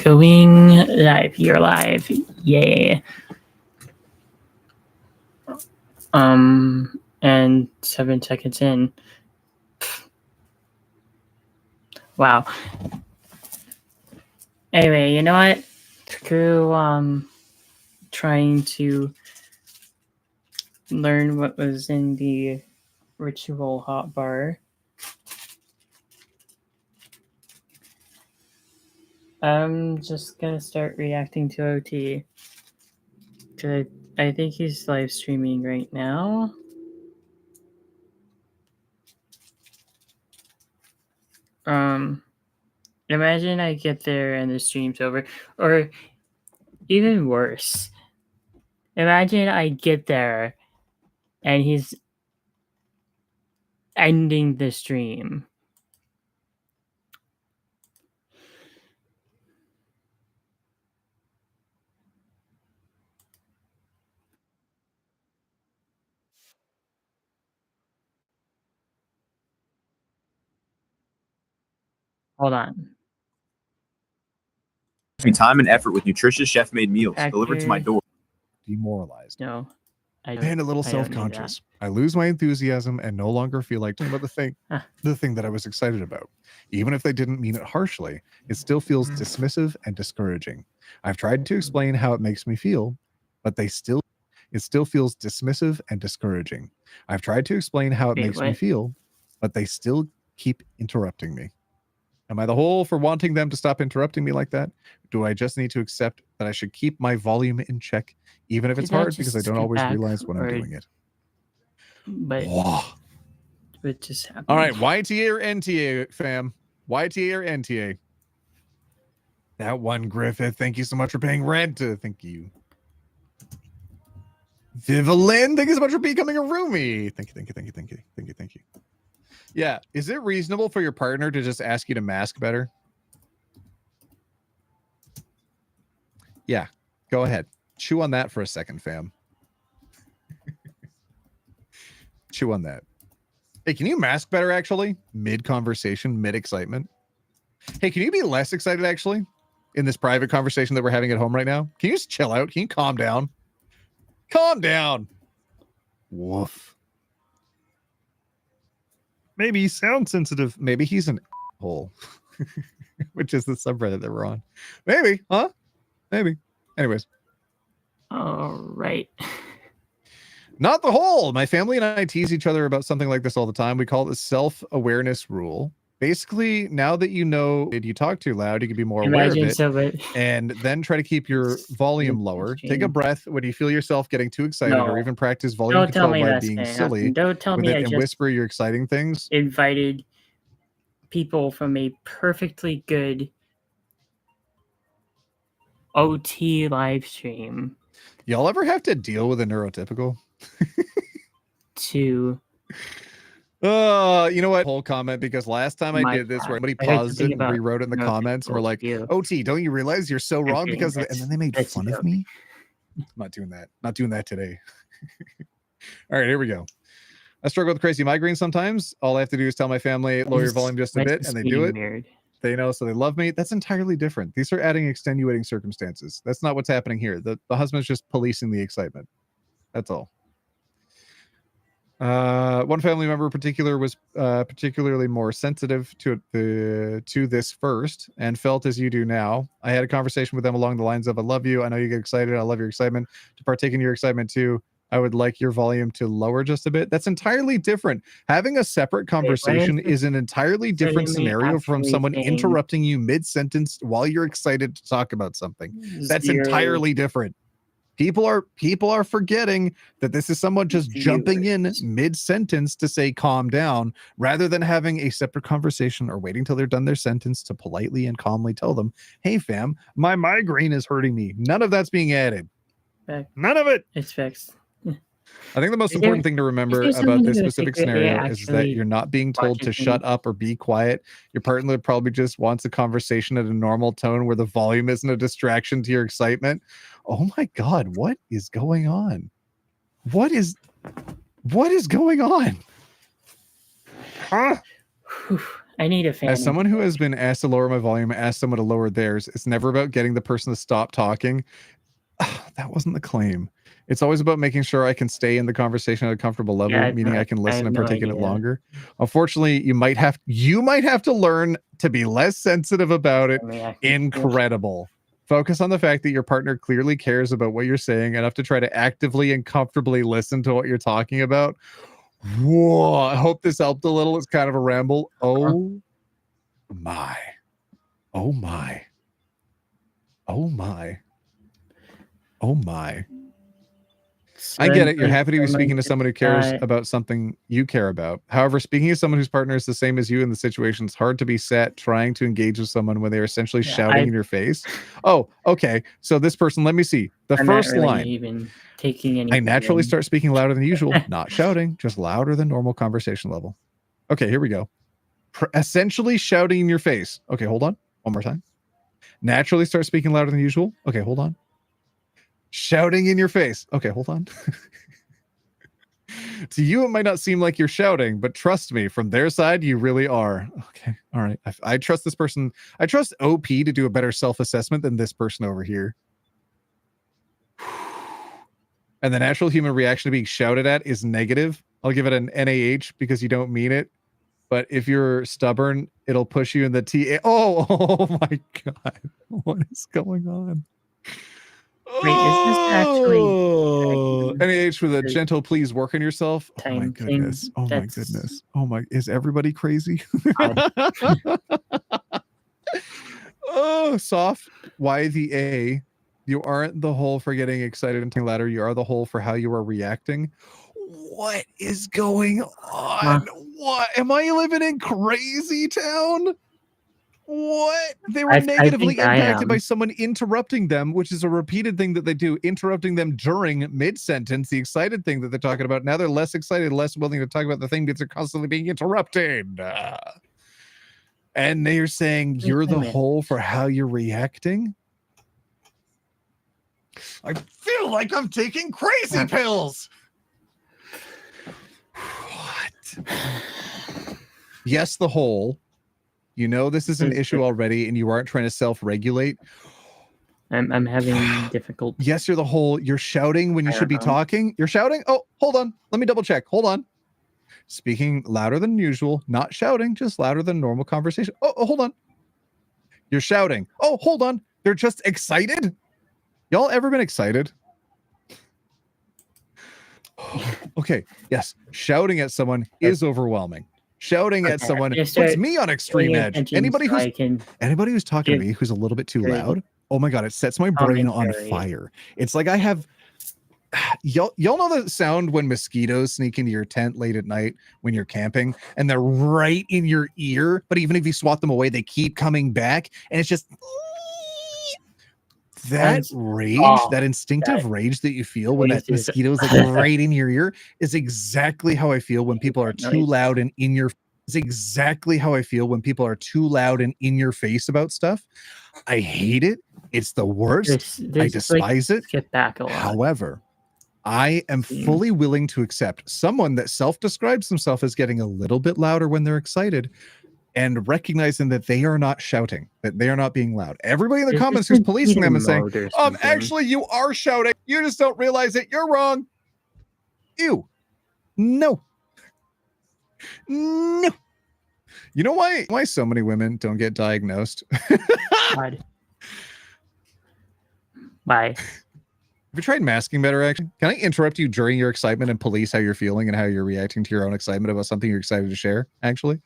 Going live. You're live. Yay. And 7 seconds in. Wow. Anyway, you know what? Screw trying to learn what was in the ritual hotbar. I'm just gonna start reacting to OT. I think he's live streaming right now. Imagine I get there and the stream's over. Or even worse. Imagine I get there and he's ending the stream. Hold on. Time and effort with nutritious chef-made meals delivered to my door. Demoralized. No. And a little self-conscious. I lose my enthusiasm and no longer feel like talking about the thing that I was excited about. Even if they didn't mean it harshly, it still feels dismissive and discouraging. I've tried to explain how it makes me feel, but it still feels dismissive and discouraging. I've tried to explain how it makes me feel, but they still keep interrupting me. Am I the whole for wanting them to stop interrupting me like that? Do I just need to accept that I should keep my volume in check, even if it's hard because I don't always realize when I'm doing it? But it just happened. All right, YTA or NTA, fam? YTA or NTA? That one, Griffith. Thank you so much for paying rent. Thank you. Vivalin, thank you so much for becoming a roomie. Thank you. Yeah, is it reasonable for your partner to just ask you to mask better? Yeah, go ahead. Chew on that for a second, fam. Chew on that. Hey, can you mask better, actually? Mid-conversation, mid-excitement. Hey, can you be less excited, actually, in this private conversation that we're having at home right now? Can you just chill out? Can you calm down? Calm down. Woof. Maybe he's sound sensitive. Maybe he's an asshole, which is the subreddit that we're on. Maybe, huh? Maybe. Anyways. All right. Not the whole. My family and I tease each other about something like this all the time. We call it the self-awareness rule. Basically, now that you know if you talk too loud, you can be more aware of it. And then try to keep your volume lower. Take a breath when you feel yourself getting too excited, or even practice volume control by being silly. Don't tell me and whisper your exciting things. Invited people from a perfectly good OT live stream. Y'all ever have to deal with a neurotypical? You know what? Whole comment, because last time I did this where somebody paused it and rewrote it in the comments and were like, OT, don't you realize you're so wrong because of it? And then they made fun of me. I'm not doing that. Not doing that today. All right, here we go. I struggle with crazy migraines sometimes. All I have to do is tell my family, lower your volume just a bit, and they do it. Weird. They know, so they love me. That's entirely different. These are adding extenuating circumstances. That's not what's happening here. The husband's just policing the excitement. That's all. One family member in particular was particularly more sensitive to this first and felt as you do now. I had a conversation with them along the lines of, I love you. I know you get excited. I love your excitement. To partake in your excitement too, I would like your volume to lower just a bit. That's entirely different. Having a separate conversation is an entirely different scenario from someone interrupting you mid-sentence while you're excited to talk about something. That's entirely different. People are forgetting that this is someone just jumping in mid-sentence to say calm down, rather than having a separate conversation or waiting till they're done their sentence to politely and calmly tell them, hey fam, my migraine is hurting me. None of that's being added. None of it. It's fixed. I think the most important thing to remember about this specific scenario is that you're not being told to shut up or be quiet. Your partner probably just wants a conversation at a normal tone where the volume isn't a distraction to your excitement. Oh my God, what is going on? What is going on? Huh? I need a fan. As someone who has been asked to lower my volume, asked someone to lower theirs, it's never about getting the person to stop talking. That wasn't the claim. It's always about making sure I can stay in the conversation at a comfortable level, Yeah, meaning no, I can I listen have and no partake in it idea. longer. Unfortunately, you might have to learn to be less sensitive about it. I mean, I can- Incredible. Focus on the fact that your partner clearly cares about what you're saying enough to try to actively and comfortably listen to what you're talking about. Whoa, I hope this helped a little. It's kind of a ramble. Oh my. Oh my. Oh my. Oh my. I get it. You're happy to be speaking to someone who cares about something you care about. However, speaking to someone whose partner is the same as you in the situation, it's hard to be set trying to engage with someone when they're essentially shouting in your face. Oh, okay. So this person, let me see. The I'm first not really line. even taking any. I naturally start speaking louder than usual, not shouting, just louder than normal conversation level. Okay, here we go. Essentially shouting in your face. Okay, hold on. One more time. Naturally start speaking louder than usual. Okay, hold on. Shouting in your face. Okay, hold on. To you, it might not seem like you're shouting, but trust me, from their side, you really are. Okay, all right. I trust this person. I trust OP to do a better self-assessment than this person over here. And the natural human reaction to being shouted at is negative. I'll give it an NaH because you don't mean it. But if you're stubborn, it'll push you in the TA. Oh my God. What is going on? Wait, is this actually NaH with a gentle please work on yourself? Oh my time goodness. thing? Oh my goodness. Oh my, is everybody crazy? Oh, soft. Why the A? You aren't the whole for getting excited and getting louder. You are the whole for how you are reacting. What is going on? What? Am I living in crazy town? What? They were negatively impacted by someone interrupting them, which is a repeated thing that they do, interrupting them during mid-sentence, the excited thing that they're talking about. Now they're less excited, less willing to talk about the thing because they're constantly being interrupted. And they're saying you're the whole for how you're reacting. I feel like I'm taking crazy pills. What? Yes, the whole. You know this is an issue already, and you aren't trying to self-regulate. I'm having difficulty. Yes, you're the whole. You're shouting when you should be talking. You're shouting. Oh, hold on. Let me double check. Hold on. Speaking louder than usual, not shouting, just louder than normal conversation. Oh, hold on. You're shouting. Oh, hold on. They're just excited. Y'all ever been excited? Okay. Yes. Shouting at someone is overwhelming. Shouting at someone puts me on extreme edge. Anybody who's talking to me who's a little bit too loud, oh my God, it sets my brain on fire. It's like I have y'all know the sound when mosquitoes sneak into your tent late at night when you're camping and they're right in your ear, but even if you swat them away, they keep coming back, and it's just that rage, that instinctive rage that you feel when that mosquito is like right in your ear is exactly how I feel when people are too loud and in your. It's exactly how I feel when people are too loud and in your face about stuff. I hate it. It's the worst. I despise it. Get back a lot. However, I am fully willing to accept someone that self-describes themselves as getting a little bit louder when they're excited, and recognizing that they are not shouting, that they are not being loud. Everybody in the comments who's policing them and saying, actually, you are shouting. You just don't realize it. You're wrong. Ew. No. No. You know why so many women don't get diagnosed? Why? Have you tried masking better, actually? Can I interrupt you during your excitement and police how you're feeling and how you're reacting to your own excitement about something you're excited to share, actually?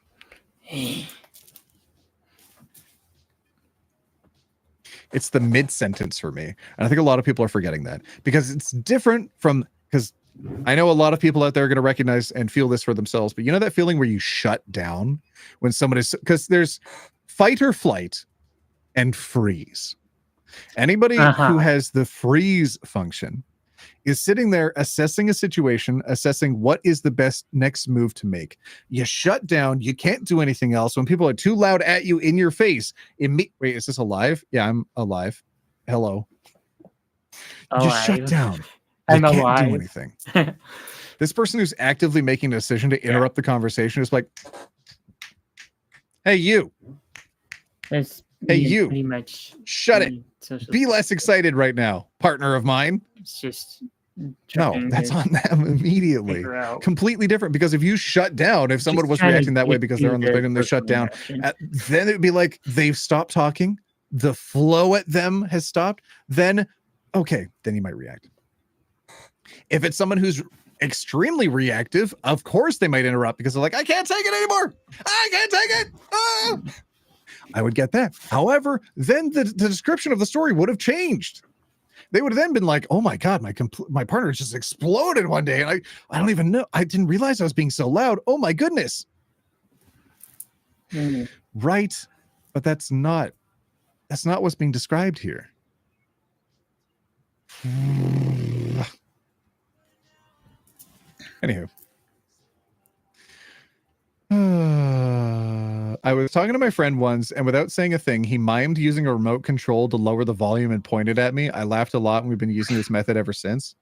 It's the mid-sentence for me. And I think a lot of people are forgetting that because it's different from, because I know a lot of people out there are going to recognize and feel this for themselves, but you know that feeling where you shut down when someone is, because there's fight or flight and freeze. Anybody who has the freeze function is sitting there assessing a situation, assessing what is the best next move to make. You shut down. You can't do anything else. When people are too loud at you in your face, wait, is this alive? Yeah, I'm alive. Hello. Just shut down. You can't do anything. This person who's actively making a decision to interrupt the conversation is like, Hey, you. That's Hey, you. pretty much Shut it. the social Be less excited right now, partner of mine. It's just No, trying that's to on them immediately. figure out. Completely different. Because if you shut down, if someone Just was trying to reacting that way get because to they're on the the spectrum, they shut personal down, interaction. then it'd be like they've stopped talking. The flow at them has stopped. Then, okay, then you might react. If it's someone who's extremely reactive, of course they might interrupt because they're like, I can't take it anymore. I can't take it. Ah! I would get that. However, then the description of the story would have changed. They would have then been like, oh my God, my partner just exploded one day. And I don't even know. I didn't realize I was being so loud. Oh my goodness. Right. But that's not what's being described here. Anywho. I was talking to my friend once, and without saying a thing, he mimed using a remote control to lower the volume and pointed at me. I laughed a lot, and we've been using this method ever since.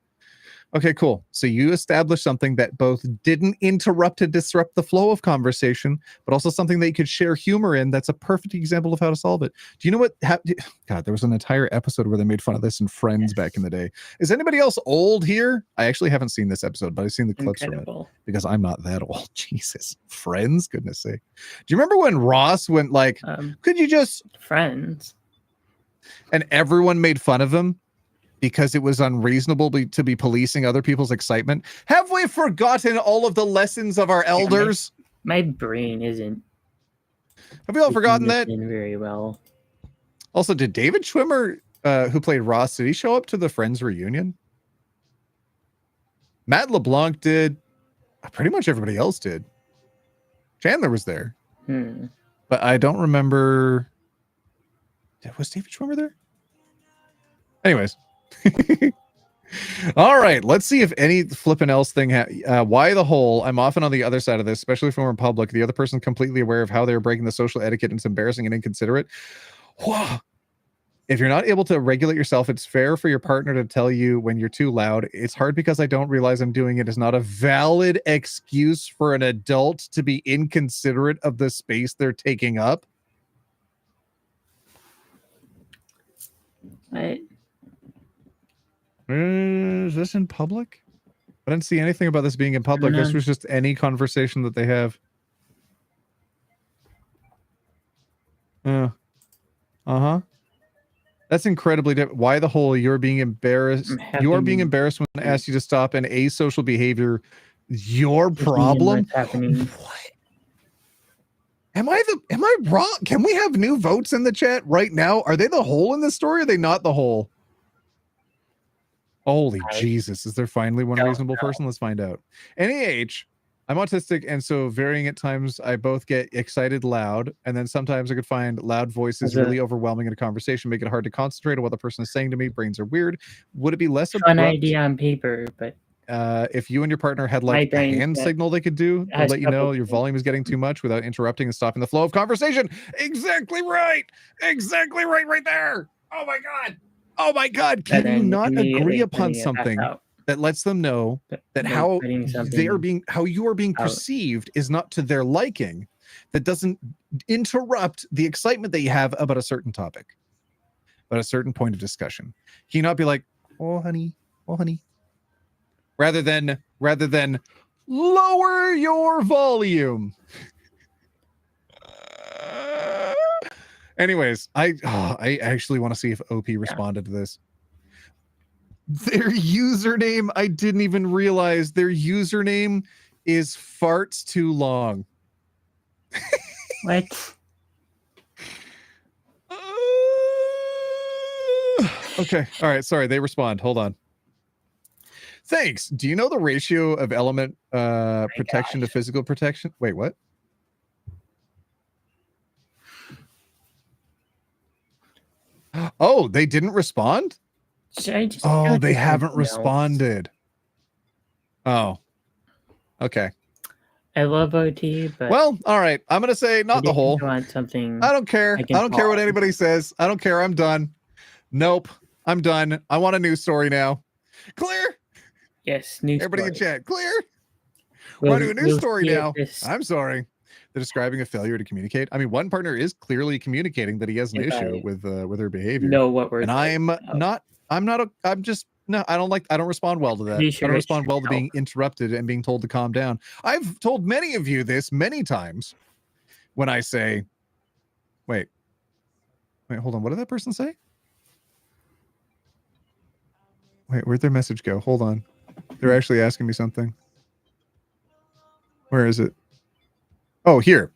Okay, cool. So you established something that both didn't interrupt and disrupt the flow of conversation, but also something that you could share humor in. That's a perfect example of how to solve it. Do you know what? God, there was an entire episode where they made fun of this in Friends back in the day. Is anybody else old here? I actually haven't seen this episode, but I've seen the clips from it because I'm not that old. Jesus. Friends? Goodness sake. Do you remember when Ross went like, could you just... Friends. And everyone made fun of him because it was unreasonable to be policing other people's excitement. Have we forgotten all of the lessons of our elders? My brain isn't. Have we all forgotten that? Very well. Also, did David Schwimmer, who played Ross, did he show up to the Friends reunion? Matt LeBlanc did. Pretty much everybody else did. Chandler was there. But I don't remember. Was David Schwimmer there? Anyways. All right, let's see if any flipping else thing why the whole I'm often on the other side of this, especially if we're in public. The other person completely aware of how they're breaking the social etiquette and it's embarrassing and inconsiderate. Whoa. If you're not able to regulate yourself, it's fair for your partner to tell you when you're too loud. It's hard because I don't realize I'm doing it is not a valid excuse for an adult to be inconsiderate of the space they're taking up. What? Is this in public? I didn't see anything about this being in public. This was just any conversation that they have. Uh-huh. That's incredibly different. Why the whole you're being embarrassed? You are being embarrassed when I ask you to stop an asocial behavior. Your problem? What? Am I wrong? Can we have new votes in the chat right now? Are they the whole in this story? Or are they not the whole? Holy Jesus. Is there finally one reasonable person? Let's find out. NEH, I'm autistic, and so varying at times I both get excited loud, and then sometimes I could find loud voices really overwhelming in a conversation, make it hard to concentrate on what the person is saying to me. Brains are weird. Would it be less abrupt? Fun idea on paper, but if you and your partner had like a hand signal they could do to let you know your volume is getting too much without interrupting and stopping the flow of conversation? Exactly right. Exactly right there. Oh my God. Oh my God. Can you not agree upon something that lets them know that how you are being perceived is not to their liking, that doesn't interrupt the excitement that you have about a certain topic, about a certain point of discussion? Can you not be like, oh honey, rather than lower your volume? Anyways, I actually want to see if OP responded to this. Their username, I didn't even realize their username is farts too long. What? Okay. All right. Sorry. They respond. Hold on. Thanks. Do you know the ratio of element protection to physical protection? Wait, what? Oh, they didn't respond? Oh, they haven't responded. Oh, okay. I love OT, but well, all right. I'm gonna say not the whole. Want something? I don't care. I don't care what anybody says. I don't care. I'm done. Nope. I'm done. I want a news story now. Clear? Yes, news. Everybody in chat, clear? We're doing a news story now. I'm sorry. They're describing a failure to communicate. I mean, one partner is clearly communicating that he has an If issue I with her behavior. know what we're And talking about. I'm just no, I don't respond well to that. Pretty I sure don't it respond should well to being help. interrupted and being told to calm down. I've told many of you this many times when I say, wait, hold on. What did that person say? Wait, where'd their message go? Hold on. They're actually asking me something. Where is it? Oh, here.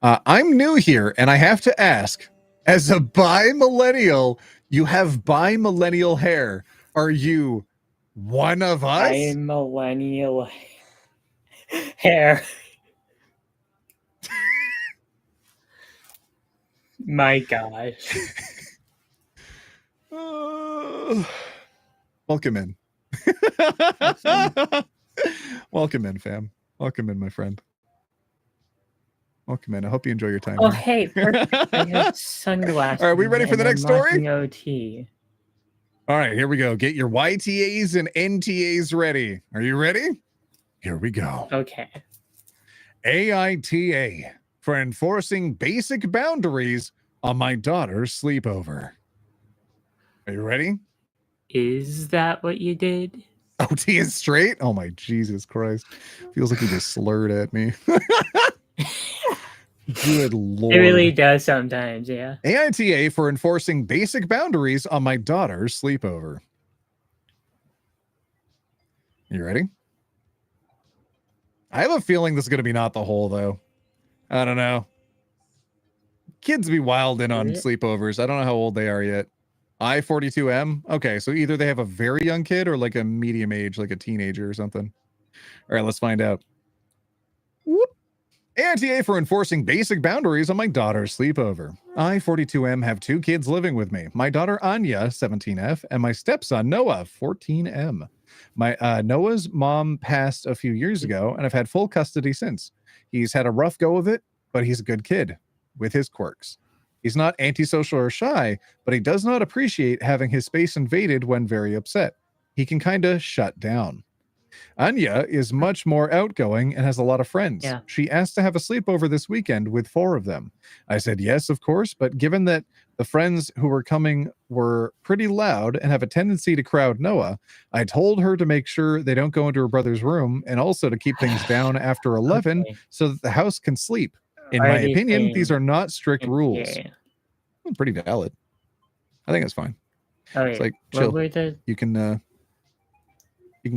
I'm new here, and I have to ask, as a bi-millennial, you have bi-millennial hair. Are you one of us? I'm millennial hair. My gosh. Welcome in. Awesome. Welcome in, fam. Welcome in, my friend. Welcome in. I hope you enjoy your time. Oh, here. hey, perfect. I have sunglasses. All right, we ready for the and next I'm story? watching OT. All right, here we go. Get your YTAs and NTAs ready. Are you ready? Here we go. Okay. AITA for enforcing basic boundaries on my daughter's sleepover. Are you ready? Is that what you did? OT is straight? Oh my Jesus Christ. Feels like he just slurred at me. Good Lord. It really does sometimes, yeah. AITA for enforcing basic boundaries on my daughter's sleepover. You ready? I have a feeling this is going to be not the whole, though. I don't know. Kids be wild in on sleepovers. I don't know how old they are yet. I-42M? Okay, so either they have a very young kid or like a medium age, like a teenager or something. All right, let's find out. Whoop. AITA for enforcing basic boundaries on my daughter's sleepover. I-42M have 2 kids living with me. My daughter Anya, 17F, and my stepson Noah, 14M. My Noah's mom passed a few years ago, and I've had full custody since. He's had a rough go of it, but he's a good kid with his quirks. He's not antisocial or shy, but he does not appreciate having his space invaded when very upset. He can kind of shut down. Anya is much more outgoing and has a lot of friends. Yeah. She asked to have a sleepover this weekend with 4 of them. I said yes, of course, but given that the friends who were coming were pretty loud and have a tendency to crowd Noah, I told her to make sure they don't go into her brother's room and also to keep things down after 11 Okay. so that the house can sleep. In Why my are they opinion, saying these are not strict rules. NTA? Pretty valid. I think it's fine. Okay. It's like what chill. were the... You can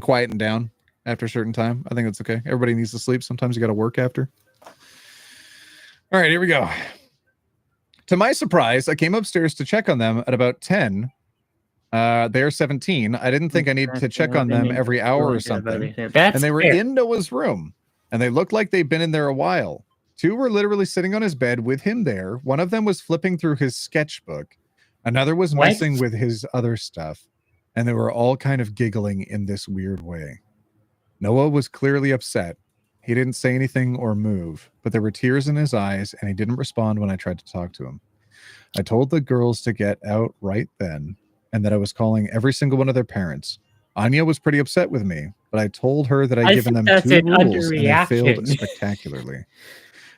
quieten down after a certain time. I think it's okay. Everybody needs to sleep. Sometimes you got to work after. All right, here we go. To my surprise, I came upstairs to check on them at about 10. They're 17. I didn't think I needed to check on them every hour or something. That's And they were fair. in Noah's room, and they looked like they'd been in there a while. 2 were literally sitting on his bed with him there. One of them was flipping through his sketchbook. Another was What? messing with his other stuff. And they were all kind of giggling in this weird way. Noah was clearly upset. He didn't say anything or move, but there were tears in his eyes, and he didn't respond when I tried to talk to him. I told the girls to get out right then, and that I was calling every single one of their parents. Anya was pretty upset with me, but I told her that I'd I given them think 2 that's an rules, and they failed underreaction. spectacularly.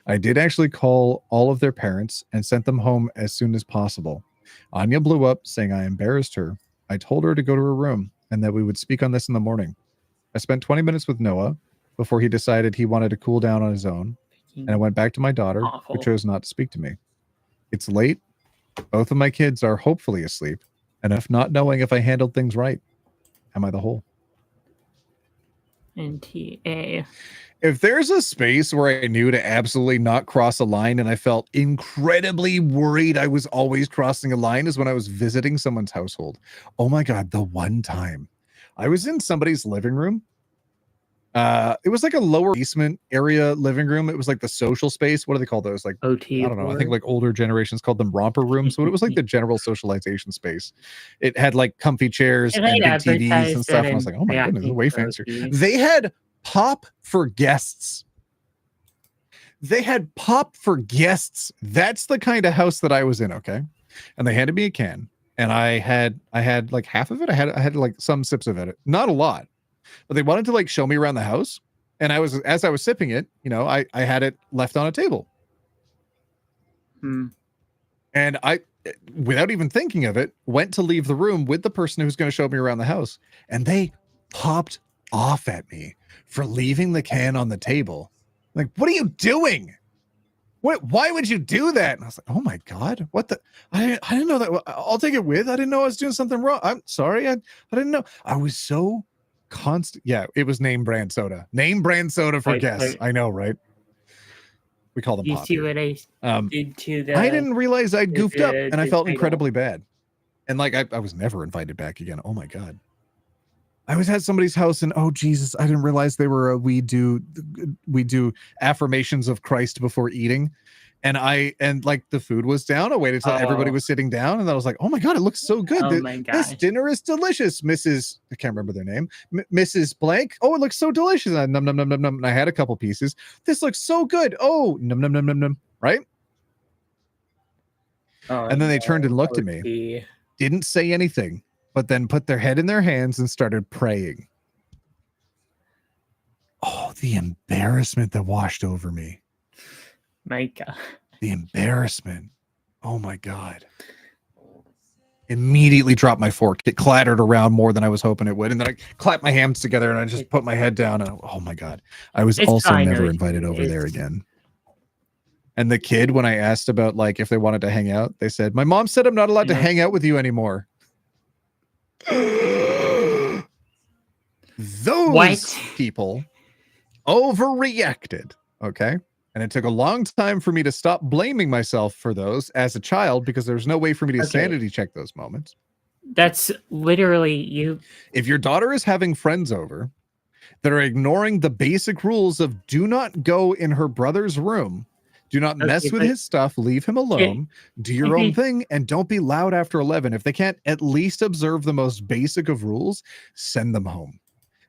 I did actually call all of their parents and sent them home as soon as possible. Anya blew up, saying I embarrassed her. I told her to go to her room and that we would speak on this in the morning. I spent 20 minutes with Noah before he decided he wanted to cool down on his own, and I went back to my daughter, Awful. who chose not to speak to me. It's late. Both of my kids are hopefully asleep, and if not knowing if I handled things right, am I the whole? NTA. If there's a space where I knew to absolutely not cross a line and I felt incredibly worried I was always crossing a line is when I was visiting someone's household. Oh my God, the one time I was in somebody's living room. It was like a lower basement area living room. It was like the social space. What do they call those? Like, OT. I don't know. I think like older generations called them romper rooms. So it was like the general socialization space. It had like comfy chairs Can and I big TVs advertise and stuff. that And I was like, oh my I'm goodness, this is way reacting to fancier. OT? They had pop for guests. They had pop for guests. That's the kind of house that I was in. Okay. And they handed me a can, and I had like half of it. I had like some sips of it, not a lot, but they wanted to like show me around the house. And as I was sipping it, I had it left on a table. And I, without even thinking of it, went to leave the room with the person who's going to show me around the house. And they popped off at me for leaving the can on the table. Like, what are you doing? Why would you do that? And I was like, oh my God, what the? I didn't know that. I'll take it with. I didn't know I was doing something wrong. I'm sorry. I didn't know. I was so constant. Yeah, it was name brand soda. Name brand soda for guests. I know, right? We call them You pop see here. what I did to the... I didn't realize I'd goofed up, and I felt title. incredibly bad. And like I was never invited back again. Oh my God. I was at somebody's house, and oh Jesus, I didn't realize they were we do affirmations of Christ before eating. And like the food was down. I waited till everybody was sitting down, and I was like, "Oh my God, it looks so good! Oh my This gosh. dinner is delicious, Mrs. I can't remember their name, Mrs. Blank. Oh, it looks so delicious." And num num num num num. And I had a couple pieces. This looks so good. Oh, num num num num num. Right? Oh, and then they turned and looked at me, didn't say anything, but then put their head in their hands and started praying. Oh, the embarrassment that washed over me. My God. The embarrassment. Oh my God. Immediately dropped my fork. It clattered around more than I was hoping it would. And then I clapped my hands together and I just put my head down. And oh my God. I was also never invited over there again. And the kid, when I asked about like if they wanted to hang out, they said, "My mom said I'm not allowed to hang out with you anymore." Those people overreacted. Okay. And it took a long time for me to stop blaming myself for those as a child, because there's no way for me to sanity check those moments. That's literally you. If your daughter is having friends over that are ignoring the basic rules of do not go in her brother's room, do not mess with his stuff, leave him alone, do your own thing, and don't be loud after 11. If they can't at least observe the most basic of rules, send them home.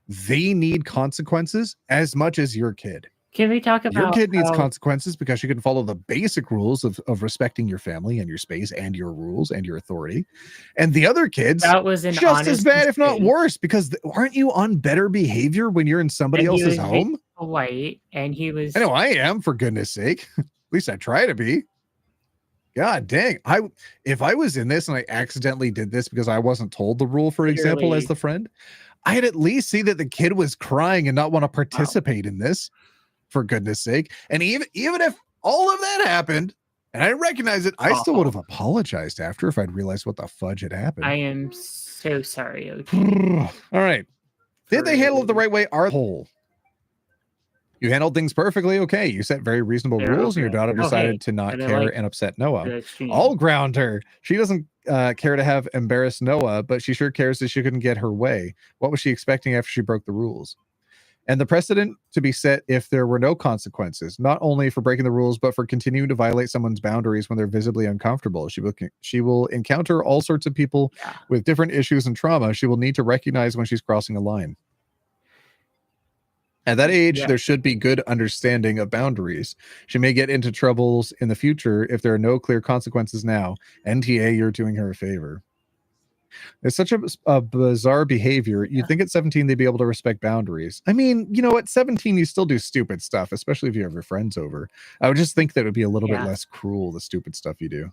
They need consequences as much as your kid. Can we talk about your kid needs consequences because she can follow the basic rules of respecting your family and your space and your rules and your authority, and the other kids that was an just as bad, if not worse, because aren't you on better behavior when you're in somebody else's home? White, and he was. I know I am, for goodness sake. At least I try to be. God dang. If I was in this and I accidentally did this because I wasn't told the rule, for example, as the friend, I'd at least see that the kid was crying and not want to participate in this, for goodness sake. And even if all of that happened and I recognize it, I still would have apologized after if I'd realized what the fudge had happened. I am so sorry. All right. Did they handle it the right way? Whole. You handled things perfectly okay. You set very reasonable rules, and your daughter decided to not care and upset Noah. I'll ground her. She doesn't care to have embarrassed Noah, but she sure cares that she couldn't get her way. What was she expecting after she broke the rules? And the precedent to be set if there were no consequences, not only for breaking the rules, but for continuing to violate someone's boundaries when they're visibly uncomfortable. She will encounter all sorts of people with different issues and trauma. She will need to recognize when she's crossing a line. At that age, there should be good understanding of boundaries. She may get into troubles in the future if there are no clear consequences now. NTA, you're doing her a favor. It's such a bizarre behavior. You'd think at 17 they'd be able to respect boundaries. I mean, at 17 you still do stupid stuff, especially if you have your friends over. I would just think that it would be a little bit less cruel, the stupid stuff you do.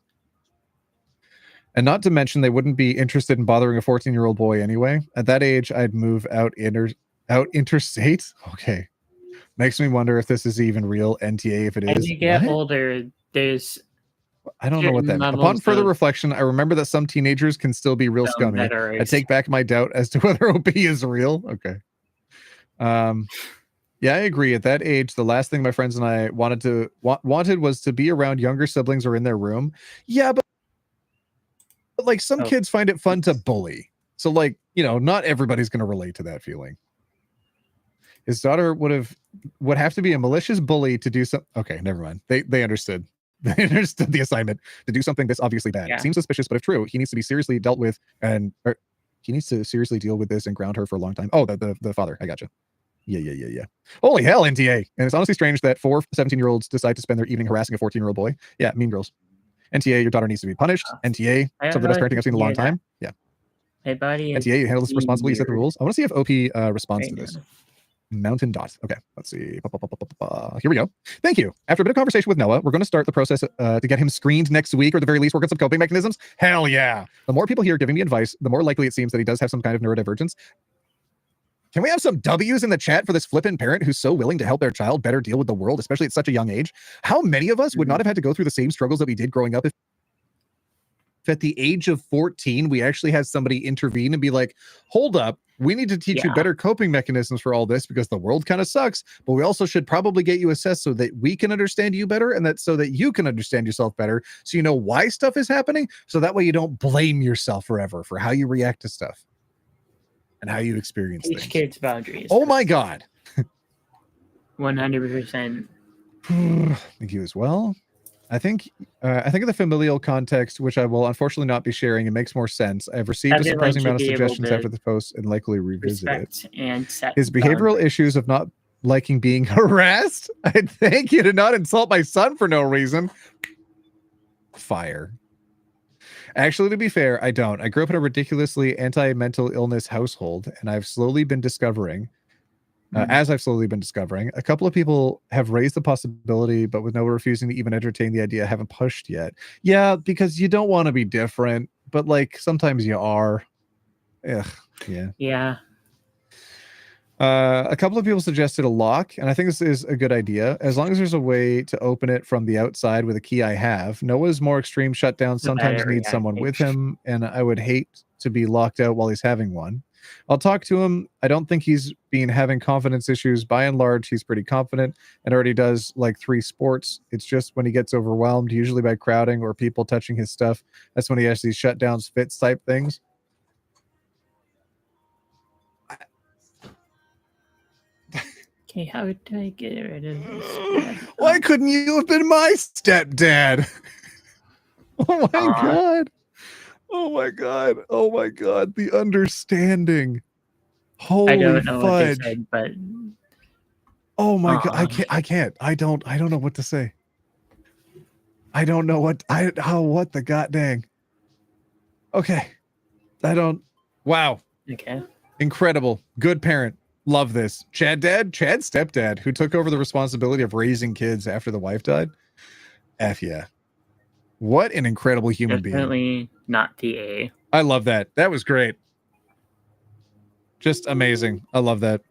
And not to mention, they wouldn't be interested in bothering a 14-year-old boy anyway. At that age, I'd move out interstate. Okay. Makes me wonder if this is even real. NTA, if it is. As you get older, there's... I don't know what that means. Upon further reflection, I remember that some teenagers can still be real scummy. I take back my doubt as to whether OP is real. Okay. Yeah, I agree. At that age, the last thing my friends and I wanted was to be around younger siblings or in their room. Yeah, but like some kids find it fun to bully. So like, not everybody's going to relate to that feeling. His daughter would have to be a malicious bully to do something. Okay, never mind. They understood. They understood the assignment to do something that's obviously bad. It seems suspicious, but if true, he needs to be seriously dealt with, or he needs to seriously deal with this and ground her for a long time. Oh, the father. I gotcha. Yeah. Holy hell, NTA. And it's honestly strange that 4 17-year-olds decide to spend their evening harassing a 14-year-old boy. Yeah, mean girls. NTA, your daughter needs to be punished. NTA, some of the best parenting I've seen in a long time. Yeah. Hey, buddy. NTA, you handle this responsibly. You set the rules. I want to see if OP responds to this. Mountain Dot. Okay, let's see. Here we go. Thank you. After a bit of conversation with Noah, we're going to start the process to get him screened next week, or at the very least work on some coping mechanisms. Hell yeah. The more people here giving me advice, the more likely it seems that he does have some kind of neurodivergence. Can we have some W's in the chat for this flippin' parent who's so willing to help their child better deal with the world, especially at such a young age? How many of us would not have had to go through the same struggles that we did growing up if at the age of 14, we actually had somebody intervene and be like, hold up, we need to teach you better coping mechanisms for all this because the world kind of sucks, but we also should probably get you assessed so that we can understand you better and that so that you can understand yourself better so you know why stuff is happening, so that way you don't blame yourself forever for how you react to stuff and how you experience Teach things. kids boundaries. Oh my God. 100%. Thank you as well. I think in the familial context, which I will unfortunately not be sharing, it makes more sense. I've received a surprising amount of suggestions after the post and likely revisit it. And set His behavioral issues of not liking being harassed. I thank you to not insult my son for no reason. Fire. Actually, to be fair, I don't. I grew up in a ridiculously anti-mental illness household, and I've slowly been discovering as I've slowly been discovering, a couple of people have raised the possibility, but with no refusing to even entertain the idea, haven't pushed yet. Yeah, because you don't want to be different, but like sometimes you are. Ugh, yeah. Yeah. A couple of people suggested a lock, and I think this is a good idea. As long as there's a way to open it from the outside with a key I have. Noah's more extreme shutdown sometimes needs someone with him, and I would hate to be locked out while he's having one. I'll talk to him. I don't think he's been having confidence issues. By and large, he's pretty confident and already does like 3 sports. It's just when he gets overwhelmed, usually by crowding or people touching his stuff, that's when he has these shutdowns, fits type things. Okay, how do I get rid of this? Why couldn't you have been my stepdad? Oh my God. Oh my God. Oh my God. The understanding. Holy I don't know fudge. what they said, but oh my God. I can't. I don't know what to say. I don't know what what the god dang. Okay. Wow. Okay. Incredible. Good parent. Love this. Chad stepdad, who took over the responsibility of raising kids after the wife died. F yeah. What an incredible human being. Definitely not TA. I love that. That was great. Just amazing. I love that.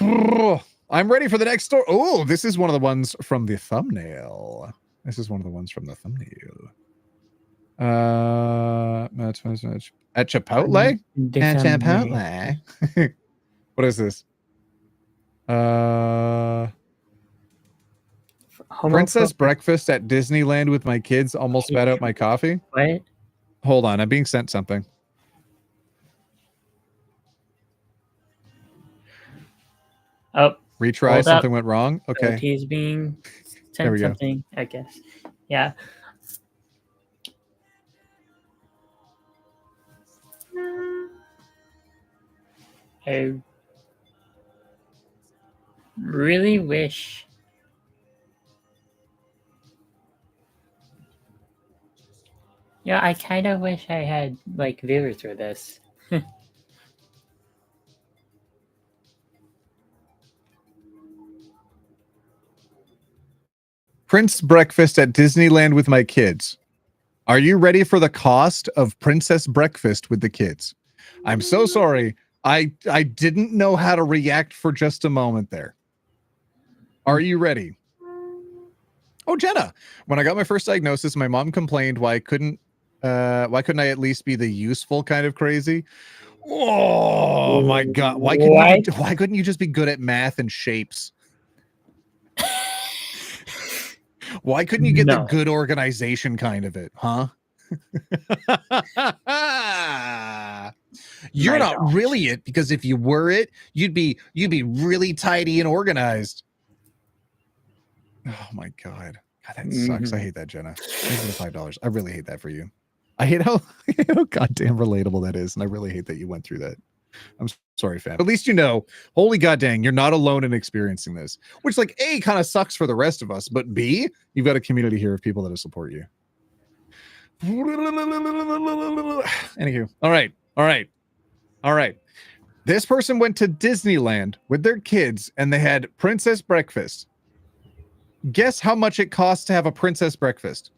I'm ready for the next story. Oh, this is one of the ones from the thumbnail. At Chipotle? At Chipotle? What is this? Princess breakfast at Disneyland with my kids almost spat out my coffee. What? Hold on, I'm being sent something. Oh. Retry, something went wrong. Okay. He's being sent something, I guess. Yeah. I really wish I kind of wish I had like viewers for this. Prince breakfast at Disneyland with my kids. Are you ready for the cost of princess breakfast with the kids? I'm so sorry. I didn't know how to react for just a moment there. Are you ready? Oh, Jenna. When I got my first diagnosis, my mom complained why couldn't I at least be the useful kind of crazy? Oh my God. Why couldn't you just be good at math and shapes? Why couldn't you get the good organization kind of it, huh? You're not really it, because if you were it, you'd be really tidy and organized. Oh my God. God, that sucks. I hate that, Jenna. Thanks for the $5. I really hate that for you. I hate how goddamn relatable that is, and I really hate that you went through that. I'm sorry, fam. At least you know, holy god dang, you're not alone in experiencing this. Which, like, A, kind of sucks for the rest of us, but B, you've got a community here of people that'll support you. Anywho, all right. This person went to Disneyland with their kids and they had princess breakfast. Guess how much it costs to have a princess breakfast?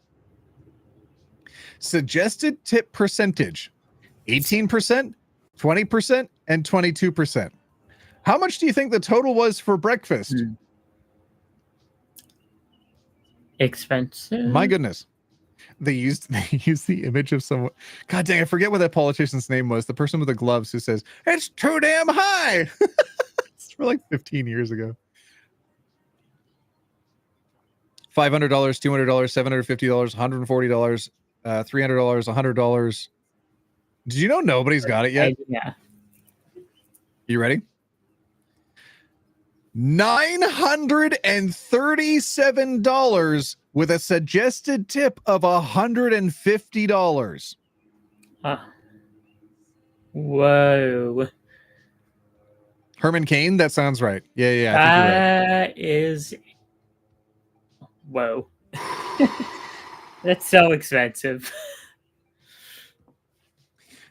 Suggested tip percentage: 18%, 20%, and 22%. How much do you think the total was for breakfast? Expensive. My goodness. They used the image of someone. God dang, I forget what that politician's name was. The person with the gloves who says, "It's too damn high." It's for like 15 years ago. $500, $200, $750, $140, $300, $100. Did you know nobody's got it yet? Yeah. You ready? $937 with a suggested tip of $150. Whoa. Herman Cain, that sounds right. Yeah, I think you're right. That is. Whoa. That's so expensive.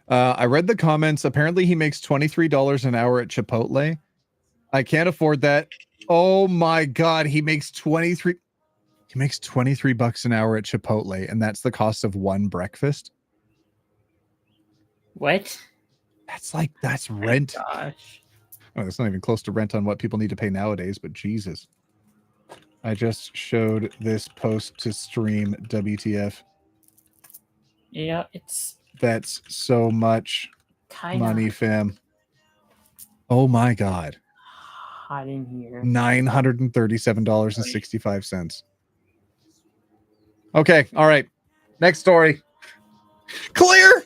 I read the comments. Apparently, he makes $23 an hour at Chipotle. I can't afford that. Oh my God, he makes 23. He makes $23 an hour at Chipotle, and that's the cost of one breakfast. What? That's rent. Oh, gosh. Oh, that's not even close to rent on what people need to pay nowadays, but Jesus. I just showed this post to stream, WTF. Yeah, That's so much kinda money, fam. Oh my God. hot in here. $937.65. Okay, all right. Next story. Clear.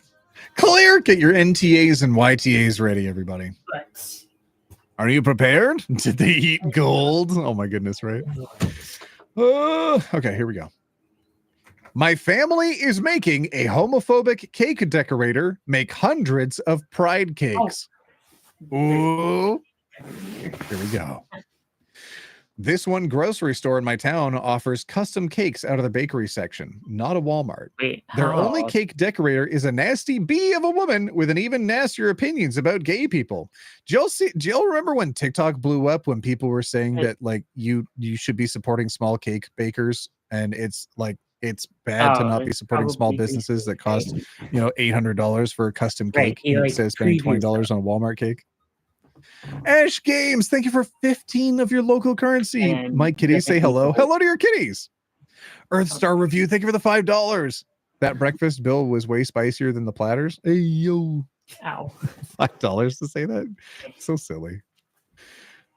Get your NTAs and YTAs ready, everybody. But Are you prepared? Did they eat gold? Oh my goodness, right? Okay, here we go. My family is making a homophobic cake decorator make hundreds of pride cakes. Ooh. Here we go. This one grocery store in my town offers custom cakes out of the bakery section, not a Walmart. wait, Their only how? cake decorator is a nasty bee of a woman with an even nastier opinions about gay people. Do y'all remember when TikTok blew up when people were saying that like you should be supporting small cake bakers, and it's like it's bad to not be it's supporting small probably businesses that recently. cost $800 for a custom Right, cake he, like, instead of spending previewed $20 on a Walmart cake? Ash Games, thank you for 15 of your local currency. And Mike Kitties, say hello. people- Hello to your kitties. Earth Star Review, thank you for the $5. That breakfast bill was way spicier than the platters. Hey, yo. Ow. $5 to say that? So silly.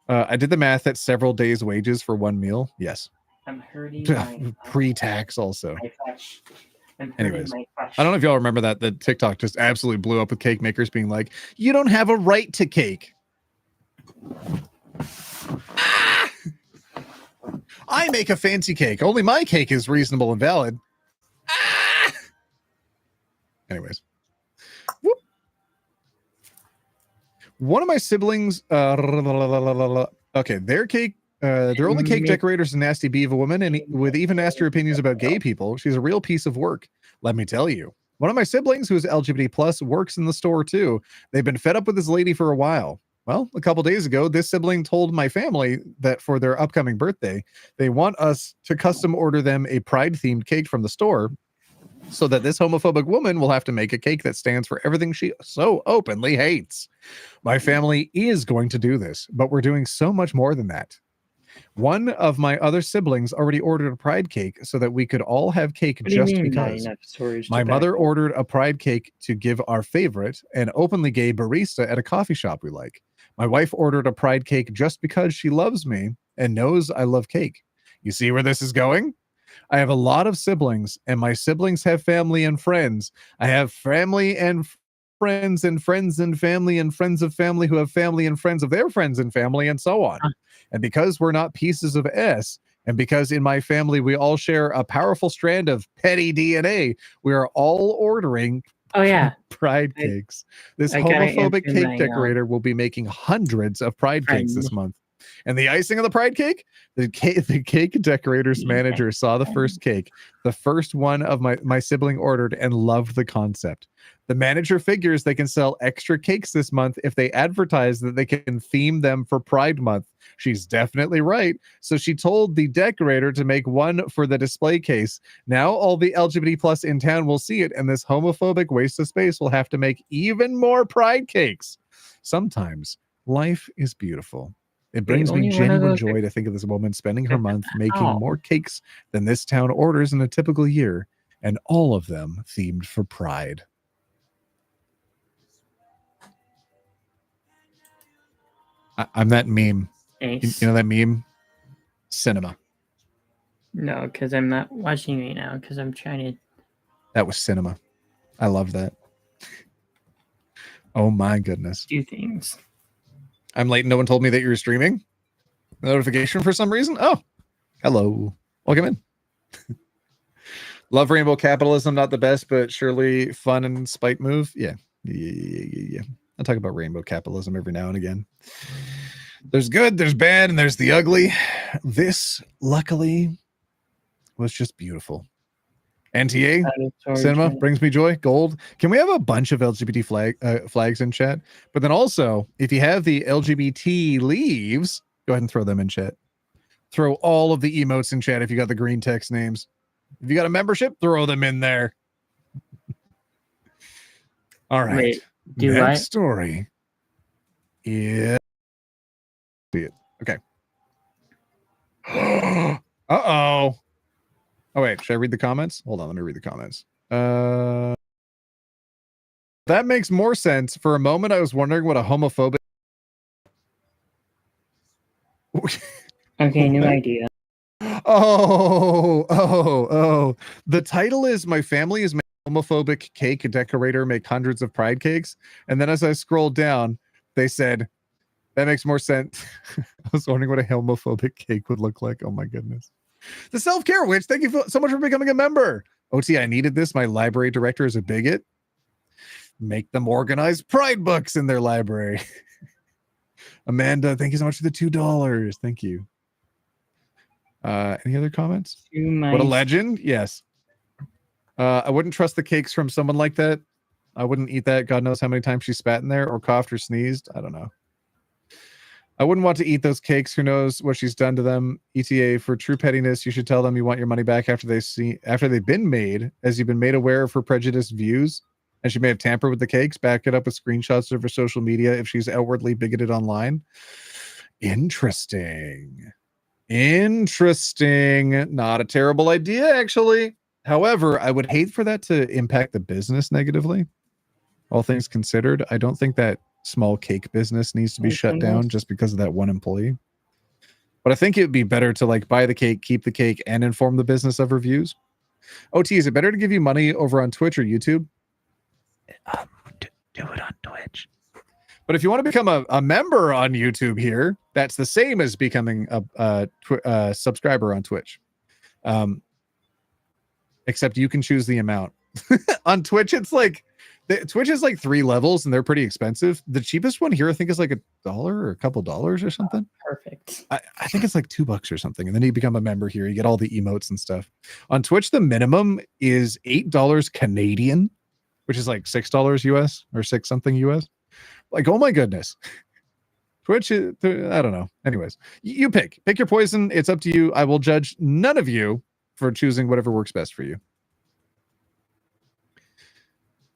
I did the math. That's several days' wages for one meal. Yes. I'm hurting my Pre-tax also. my flesh. I'm hurting Anyways, my flesh. I don't know if y'all remember that TikTok just absolutely blew up with cake makers being like, you don't have a right to cake. Ah! I make a fancy cake. Only my cake is reasonable and valid. Ah! Anyways. Whoop. One of my siblings, okay, their only cake decorator is a nasty bee of a woman, and with even nastier opinions about gay people. She's a real piece of work, let me tell you. One of my siblings, who is LGBT plus, works in the store too. They've been fed up with this lady for a while. Well, a couple days ago, this sibling told my family that for their upcoming birthday, they want us to custom order them a pride-themed cake from the store so that this homophobic woman will have to make a cake that stands for everything she so openly hates. My family is going to do this, but we're doing so much more than that. One of my other siblings already ordered a pride cake so that we could all have cake just because. My mother ordered a pride cake to give our favorite, an openly gay barista at a coffee shop we like. My wife ordered a pride cake just because she loves me and knows I love cake. You see where this is going? I have a lot of siblings, and my siblings have family and friends. I have family and friends and friends and family and friends of family who have family and friends of their friends and family, and so on. And because we're not pieces of S, and because in my family we all share a powerful strand of petty DNA, we are all ordering pride cakes. This homophobic cake decorator will be making hundreds of pride cakes this month. And the icing on the pride cake, the cake decorator's manager saw the first cake, the first one of my sibling ordered, and loved the concept. The manager figures they can sell extra cakes this month if they advertise that they can theme them for Pride Month. She's definitely right. So she told the decorator to make one for the display case. Now all the LGBT plus in town will see it, and this homophobic waste of space will have to make even more pride cakes. Sometimes life is beautiful. It brings me only one of genuine those joy to think of this woman spending her month making How? more cakes than this town orders in a typical year, and all of them themed for pride. I'm that meme. Ace. You know that meme? Cinema. No, because I'm not watching right now because I'm trying to That was cinema. I love that. Oh my goodness. do things. I'm late. No one told me that you were streaming. Notification for some reason. Oh, hello. Welcome in. Love rainbow capitalism. Not the best, but surely fun and spite move. Yeah. I talk about rainbow capitalism every now and again. There's good, there's bad, and there's the ugly. This, luckily, was just beautiful. NTA cinema brings me joy. Gold. Can we have a bunch of LGBT flags in chat? But then also, if you have the LGBT leaves, go ahead and throw them in chat. Throw all of the emotes in chat if you got the green text names. If you got a membership, throw them in there. All right. Wait, do Next I? story. Yeah. See it. Okay. Uh-oh. Oh, wait. Should I read the comments? Hold on. Let me read the comments. That makes more sense. For a moment, I was wondering what a homophobic... Okay, new idea. Oh. The title is My Family is Homophobic Cake Decorator Make Hundreds of Pride Cakes. And then as I scrolled down, they said, that makes more sense. I was wondering what a homophobic cake would look like. Oh my goodness. The Self-Care Witch, thank you so much for becoming a member. OT, I needed this. My library director is a bigot. Make them organize pride books in their library. Amanda, thank you so much for the $2. Thank you. Any other comments? What a legend. Yes. I wouldn't trust the cakes from someone like that. I wouldn't eat that. God knows how many times she spat in there or coughed or sneezed. I don't know. I wouldn't want to eat those cakes. Who knows what she's done to them? ETA, for true pettiness, you should tell them you want your money back after they've been made, as you've been made aware of her prejudiced views, and she may have tampered with the cakes. Back it up with screenshots of her social media if she's outwardly bigoted online. Interesting. Not a terrible idea, actually. However, I would hate for that to impact the business negatively. All things considered, I don't think that small cake business needs to be shut down just because of that one employee. But I think it would be better to like buy the cake, keep the cake, and inform the business of reviews. OT, is it better to give you money over on Twitch or YouTube? Do it on Twitch. But if you want to become a member on YouTube here, that's the same as becoming a subscriber on Twitch. Except you can choose the amount. On Twitch, it's like Twitch is like 3 levels and they're pretty expensive. The cheapest one here, I think, is like $1 or a couple dollars or something. Perfect. I think it's like $2 or something. And then you become a member here. You get all the emotes and stuff. On Twitch, the minimum is $8 Canadian, which is like $6 US or 6 something US. Like, oh my goodness. Twitch, I don't know. Anyways, you pick your poison. It's up to you. I will judge none of you for choosing whatever works best for you.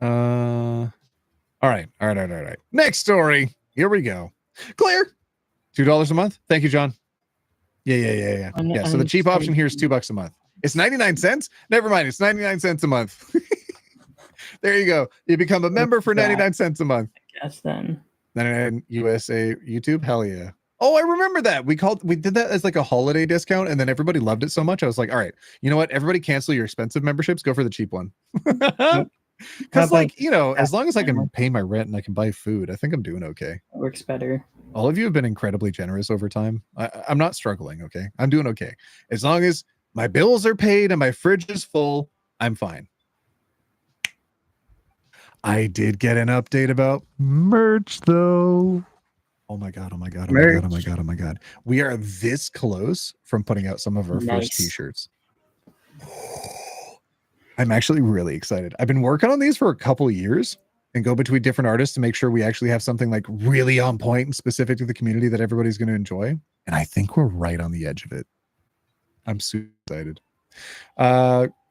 All right. Next story. Here we go. Clear. $2 a month. Thank you, John. Yeah. Yeah. So the cheap option here is $2 a month. It's 99 cents. Never mind. It's 99 cents a month. There you go. You become a member for 99 cents a month. I guess then. 99 USA YouTube. Hell yeah. Oh, I remember that. We did that as like a holiday discount, and then everybody loved it so much. I was like, all right, you know what? Everybody cancel your expensive memberships. Go for the cheap one. Because, like, you know, as long as I can pay my rent and I can buy food, I think I'm doing okay. It works better. All of you have been incredibly generous over time. I'm not struggling, okay? I'm doing okay. As long as my bills are paid and my fridge is full, I'm fine. I did get an update about merch, though. Oh my god. We are this close from putting out some of our first t-shirts. I'm actually really excited. I've been working on these for a couple of years and go between different artists to make sure we actually have something like really on point and specific to the community that everybody's going to enjoy. And I think we're right on the edge of it. I'm super excited.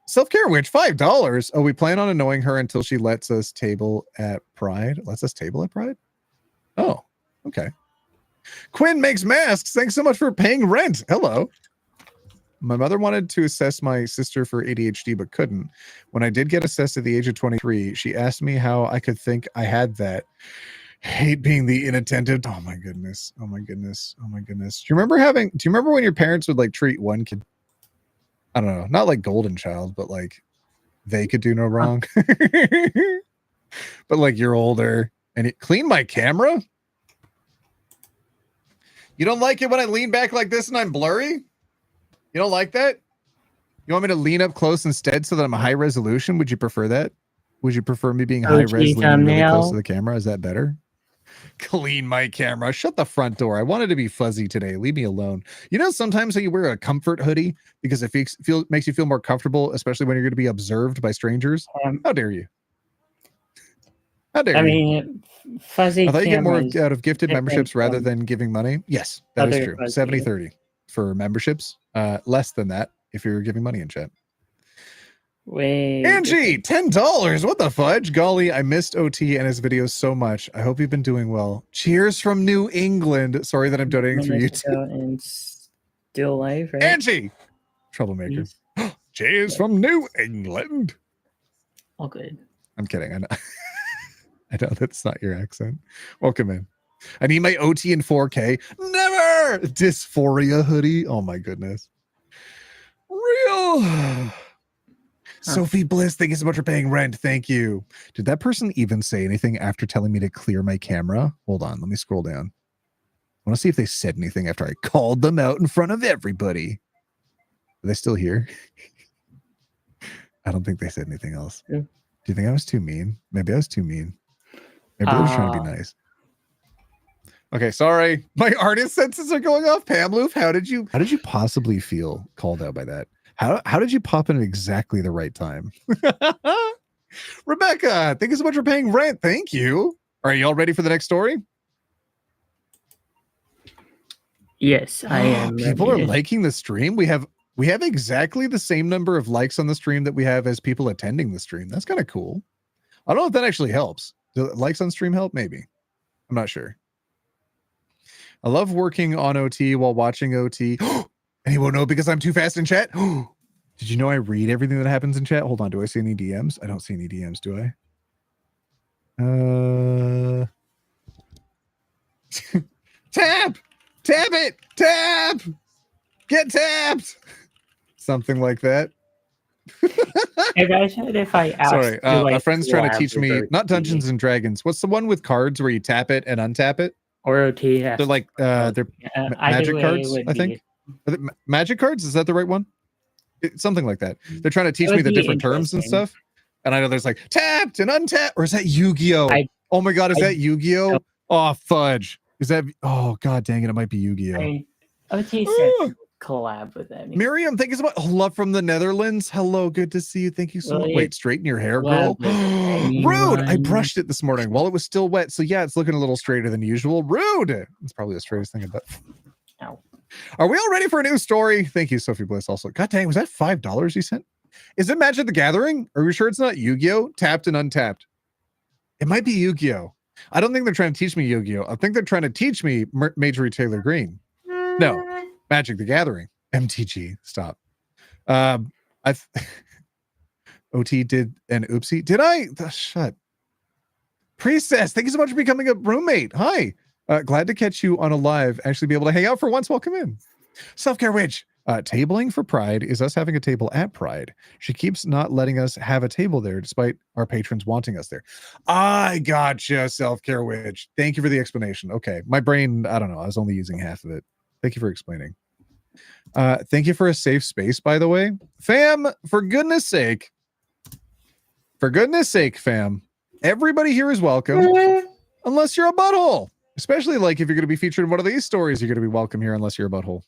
Self-care witch, $5. Oh, we plan on annoying her until she lets us table at Pride. Lets us table at Pride? Oh, okay. Quinn makes masks. Thanks so much for paying rent. Hello. My mother wanted to assess my sister for ADHD, but couldn't. When I did get assessed at the age of 23, she asked me how I could think I had that. Hate being the inattentive. Oh my goodness. Oh my goodness. Oh my goodness. Do you remember when your parents would like treat one kid? I don't know, not like golden child, but like they could do no wrong. But like you're older and it clean my camera. You don't like it when I lean back like this and I'm blurry? You don't like that? You want me to lean up close instead so that I'm high resolution? Would you prefer that? Would you prefer me being high res, leaning really close to the camera? Is that better? Clean my camera. Shut the front door. I wanted to be fuzzy today. Leave me alone. You know, sometimes when you wear a comfort hoodie because it makes you feel more comfortable, especially when you're going to be observed by strangers. How dare you? How dare you? I mean, fuzzy. I thought you get more out of gifted memberships rather than giving money. Yes, that is true. 70-30 for memberships. Less than that if you're giving money in chat. Wait, Angie, $10. What the fudge? Golly, I missed OT and his videos so much. I hope you've been doing well. Cheers from New England. Sorry that I'm donating through YouTube. And still alive, right? Angie, troublemaker. Cheers from New England. All good. I'm kidding. I know. I know that's not your accent. Welcome in. I need my OT in 4K. Never. Dysphoria hoodie. Oh my goodness. Real. Sophie Bliss, thank you so much for paying rent. Thank you. Did that person even say anything after telling me to clear my camera? Hold on, let me scroll down. I want to see if they said anything after I called them out in front of everybody. Are they still here? I don't think they said anything else. Yeah. Do you think I was too mean? Maybe I was too mean. Maybe I was trying to be nice. Okay, sorry. My artist senses are going off. Pamloof, how did you possibly feel called out by that? How did you pop in at exactly the right time? Rebecca, thank you so much for paying rent. Thank you. Are you all ready for the next story? Yes, I am. People are liking the stream. We have exactly the same number of likes on the stream that we have as people attending the stream. That's kind of cool. I don't know if that actually helps. Do likes on stream help? Maybe. I'm not sure. I love working on OT while watching OT. And he won't know because I'm too fast in chat. Did you know I read everything that happens in chat? Hold on. Do I see any DMs? I don't see any DMs, do I? Tap it. Tap. Get tapped. Something like that. Imagine if I asked. Sorry, a friend's trying to teach me not Dungeons and Dragons. What's the one with cards where you tap it and untap it? Or OT. They're like they're magic cards, I think. Magic cards? Is that the right one? Something like that. They're trying to teach me the different terms and stuff. And I know there's like tapped and untapped. Or is that Yu-Gi-Oh? Oh my God, is that Yu-Gi-Oh? Oh, fudge. Is that? Oh, God dang it. It might be Yu-Gi-Oh. OT said collab with them. Miriam, thank you so much. Love from the Netherlands. Hello, good to see you. Thank you so much. Wait, straighten your hair, girl. Rude. I brushed it this morning while it was still wet. So yeah, it's looking a little straighter than usual. Rude. It's probably the straightest thing about. Ow. Are we all ready for a new story? Thank you, Sophie Bliss. Also, God dang, was that $5 you sent? Is it Magic the Gathering? Are we sure it's not Yu-Gi-Oh? Tapped and untapped. It might be Yu-Gi-Oh. I don't think they're trying to teach me Yu-Gi-Oh. I think they're trying to teach me Marjorie Taylor Greene. No, Magic the Gathering. MTG. Stop. OT did an oopsie. Did I? Shut. Priestess, thank you so much for becoming a roommate. Hi. Glad to catch you on a live. Actually be able to hang out for once. Welcome in. Self-care witch. Tabling for Pride is us having a table at Pride. She keeps not letting us have a table there despite our patrons wanting us there. I gotcha, self-care witch. Thank you for the explanation. Okay. My brain, I don't know. I was only using half of it. Thank you for explaining. Thank you for a safe space, by the way. Fam, for goodness sake, fam, everybody here is welcome unless you're a butthole. Especially like if you're going to be featured in one of these stories, you're going to be welcome here unless you're a butthole.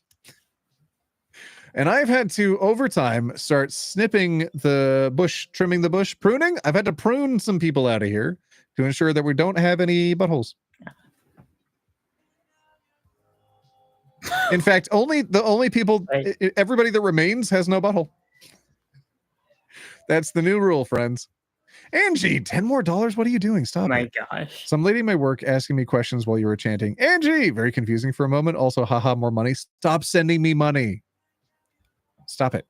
And I've had to, over time, start snipping the bush, trimming the bush, pruning. I've had to prune some people out of here to ensure that we don't have any buttholes. In fact, the only people, everybody that remains has no butthole. That's the new rule, friends. Angie, $10 more? What are you doing? Stop My it. gosh. Some lady at my work asking me questions while you were chanting. Angie, very confusing for a moment. Also, haha, more money. Stop sending me money. Stop it.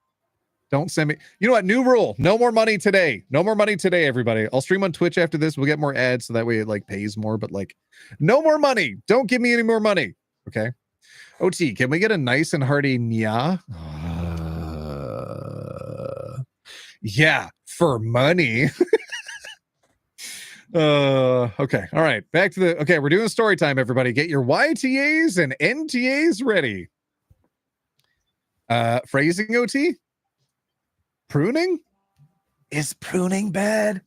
Don't send me. You know what? New rule. No more money today. No more money today, everybody. I'll stream on Twitch after this. We'll get more ads so that way it like pays more, but like no more money. Don't give me any more money. Okay. OT, can we get a nice and hearty nya? Yeah, for money. Okay. All right. Back to the okay, we're doing story time, everybody. Get your YTAs and NTAs ready. Phrasing OT? Pruning? Is pruning bad?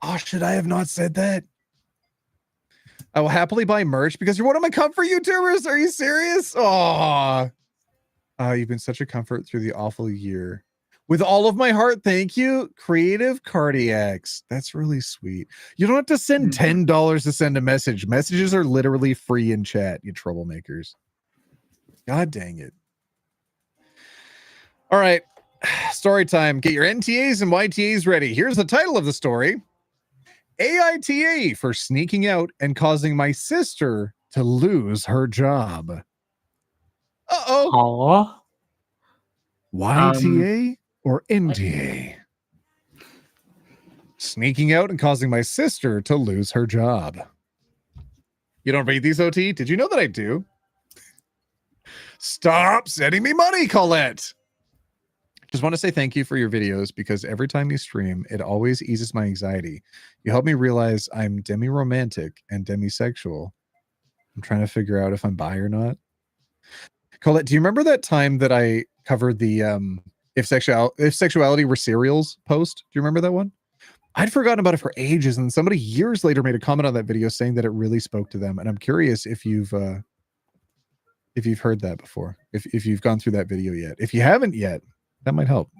Oh, should I have not said that? I will happily buy merch because you're one of my comfort YouTubers. Are you serious? Oh, you've been such a comfort through the awful year. With all of my heart, thank you. Creative Cardiacs. That's really sweet. You don't have to send $10 to send a message. Messages are literally free in chat, you troublemakers. God dang it. All right. Story time. Get your NTAs and YTAs ready. Here's the title of the story. AITA for sneaking out and causing my sister to lose her job. Uh-oh. YTA or NTA? Sneaking out and causing my sister to lose her job. You don't read these, OT? Did you know that I do? Stop sending me money, Colette. Just want to say thank you for your videos because every time you stream, it always eases my anxiety. You help me realize I'm demi-romantic and demisexual. I'm trying to figure out if I'm bi or not. Colette, do you remember that time that I covered the if sexuality were cereals post? Do you remember that one? I'd forgotten about it for ages, and somebody years later made a comment on that video saying that it really spoke to them. And I'm curious if you've heard that before, if you've gone through that video yet. If you haven't yet, that might help.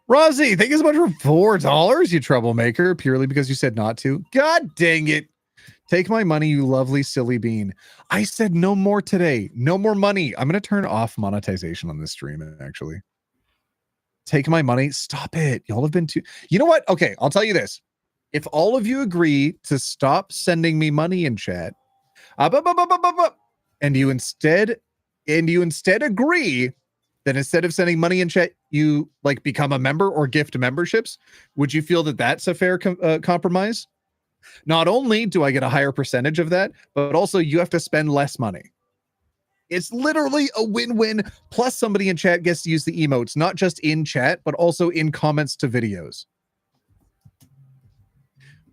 Rosie, thank you so much for $4, you troublemaker, purely because you said not to. God dang it. Take my money, you lovely silly bean. I said no more today. No more money. I'm going to turn off monetization on this stream, actually. Take my money. Stop it. Y'all have been too... You know what? Okay, I'll tell you this. If all of you agree to stop sending me money in chat, and you instead agree that instead of sending money in chat, you like become a member or gift memberships, would you feel that that's a fair compromise? Not only do I get a higher percentage of that, but also you have to spend less money. It's literally a win-win. Plus somebody in chat gets to use the emotes, not just in chat, but also in comments to videos.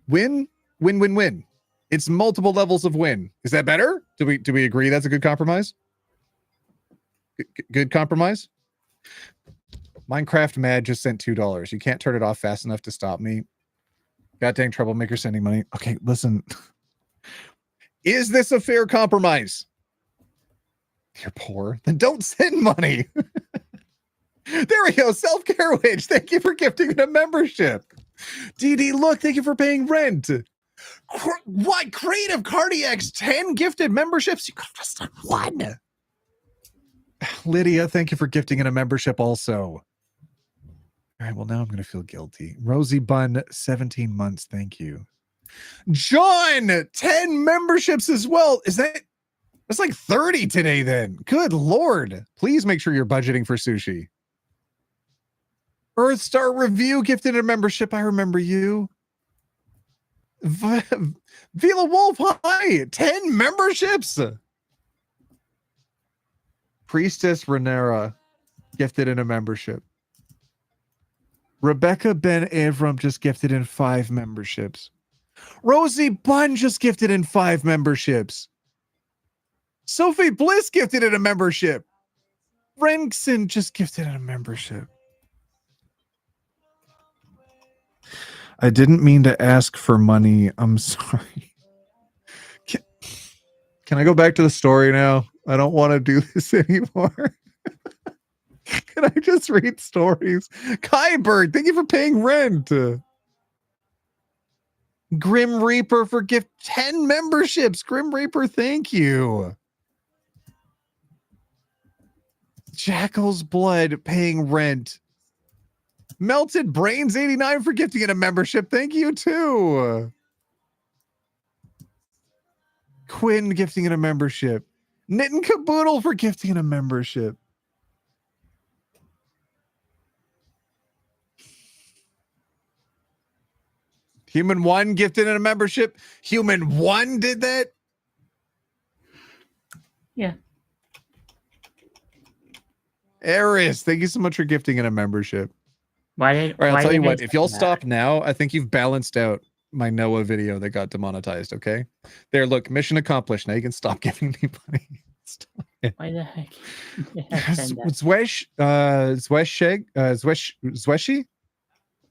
Win, win, win, win. It's multiple levels of win. Is that better? Do we agree that's a good compromise? Good compromise? Minecraft Mad just sent $2. You can't turn it off fast enough to stop me. God dang troublemaker sending money. Okay, listen. Is this a fair compromise? You're poor. Then don't send money. There we go. Self-care wage. Thank you for gifting a membership. DD, look, thank you for paying rent. What? Creative Cardiacs, 10 gifted memberships? You could have just done one. Lydia, thank you for gifting in a membership also. All right, well, now I'm going to feel guilty. Rosie Bun, 17 months. Thank you. John, 10 memberships as well. That's like 30 today then. Good Lord. Please make sure you're budgeting for sushi. Earth Star Review gifted a membership. I remember you. Vila Wolf, hi. 10 memberships. Priestess Renera gifted in a membership. Rebecca Ben Avram just gifted in 5 memberships. Rosie Bunn just gifted in 5 memberships. Sophie Bliss gifted in a membership. Renkson just gifted in a membership. I didn't mean to ask for money. I'm sorry. Can I go back to the story now? I don't want to do this anymore. Can I just read stories? Kybird, thank you for paying rent. Grim Reaper for gift 10 memberships. Grim Reaper, thank you. Jackal's Blood paying rent. Melted Brains 89 for gifting it a membership. Thank you too. Quinn gifting it a membership. Knitting Caboodle for gifting it a membership. Human One gifted in a membership. Human One did that? Yeah. Eris, thank you so much for gifting in a membership. Why did? All right, I'll tell you what. I If y'all say stop now, I think you've balanced out my Noah video that got demonetized. Okay, there. Look, mission accomplished. Now you can stop giving me money. Stop it. Why the heck? did I send that?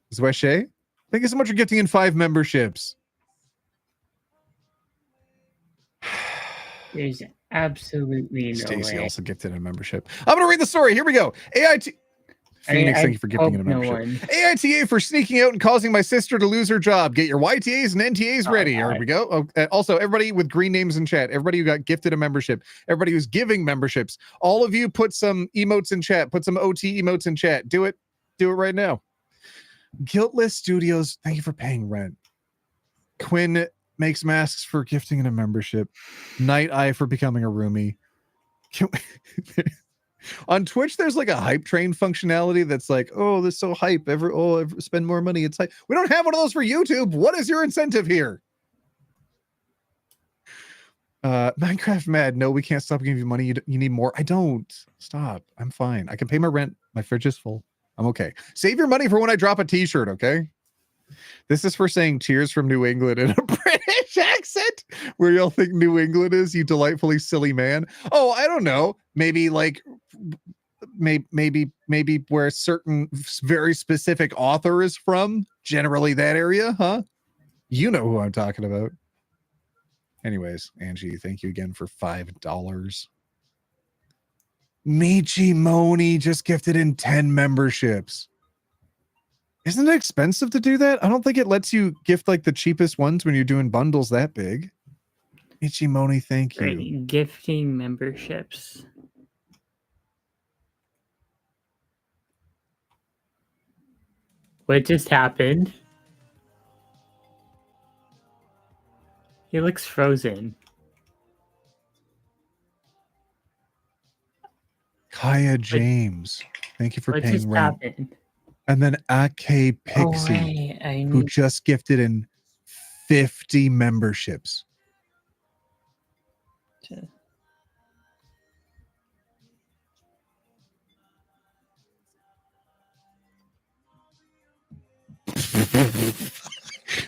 Zweshe. Thank you so much for gifting in 5 memberships. There's absolutely no Stacy way. also gifted a membership. I'm gonna read the story. Here we go. AIT. Phoenix, thank you for gifting in a membership. AITA for sneaking out and causing my sister to lose her job. Get your YTAs and NTAs ready. Here we go. Also, everybody with green names in chat, everybody who got gifted a membership, everybody who's giving memberships, all of you put some emotes in chat, put some OT emotes in chat. Do it right now. Guiltless Studios, thank you for paying rent. Quinn makes masks for gifting in a membership. Night Eye for becoming a roomie. On Twitch, there's like a hype train functionality that's like, oh, this is so hype. Spend more money. It's hype. We don't have one of those for YouTube. What is your incentive here? Minecraft Mad. No, we can't stop giving you money. You need more. I don't. Stop. I'm fine. I can pay my rent. My fridge is full. I'm okay. Save your money for when I drop a t-shirt, okay? This is for saying cheers from New England in a British accent where y'all think New England is, you delightfully silly man. Oh, I don't know. Maybe like maybe where a certain very specific author is from, generally that area, huh? You know who I'm talking about. Anyways, Angie, thank you again for $5. Michi Moni just gifted in 10 memberships. Isn't it expensive to do that? I don't think it lets you gift like the cheapest ones when you're doing bundles that big. Michi Moni, thank you. Right, gifting memberships. What just happened? He looks frozen. Kaya James, thank you for What paying just rent. happened? And then AK Pixie, who just gifted in 50 memberships.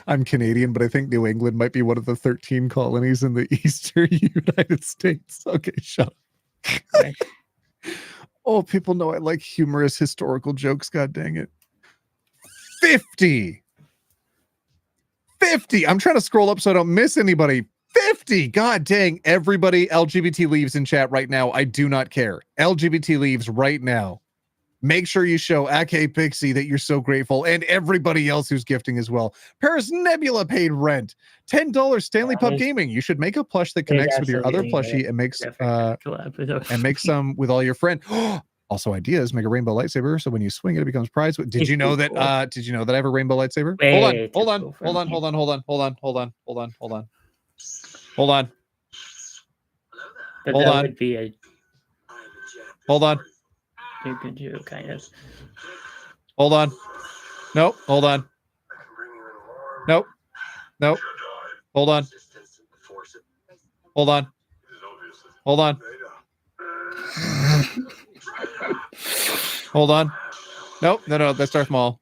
I'm Canadian, but I think New England might be one of the 13 colonies in the eastern United States. Okay, shut up. Oh, people know I like humorous historical jokes. God dang it. 50. I'm trying to scroll up so I don't miss anybody. 50. God dang. Everybody, LGBT leaves in chat right now. I do not care. LGBT leaves right now. Make sure you show AK Pixie that you're so grateful, and everybody else who's gifting as well. Paris Nebula paid rent. $10 Stanley Pub Gaming. You should make a plush that connects with your other plushie and makes some with all your friends. Also ideas, make a rainbow lightsaber so when you swing it becomes prize. Did you know that I have a rainbow lightsaber? Hold on. Good joke, kind of. Hold on. Nope. Hold on. Nope. Hold on. Hold on. Nope. No. That's Darth Maul.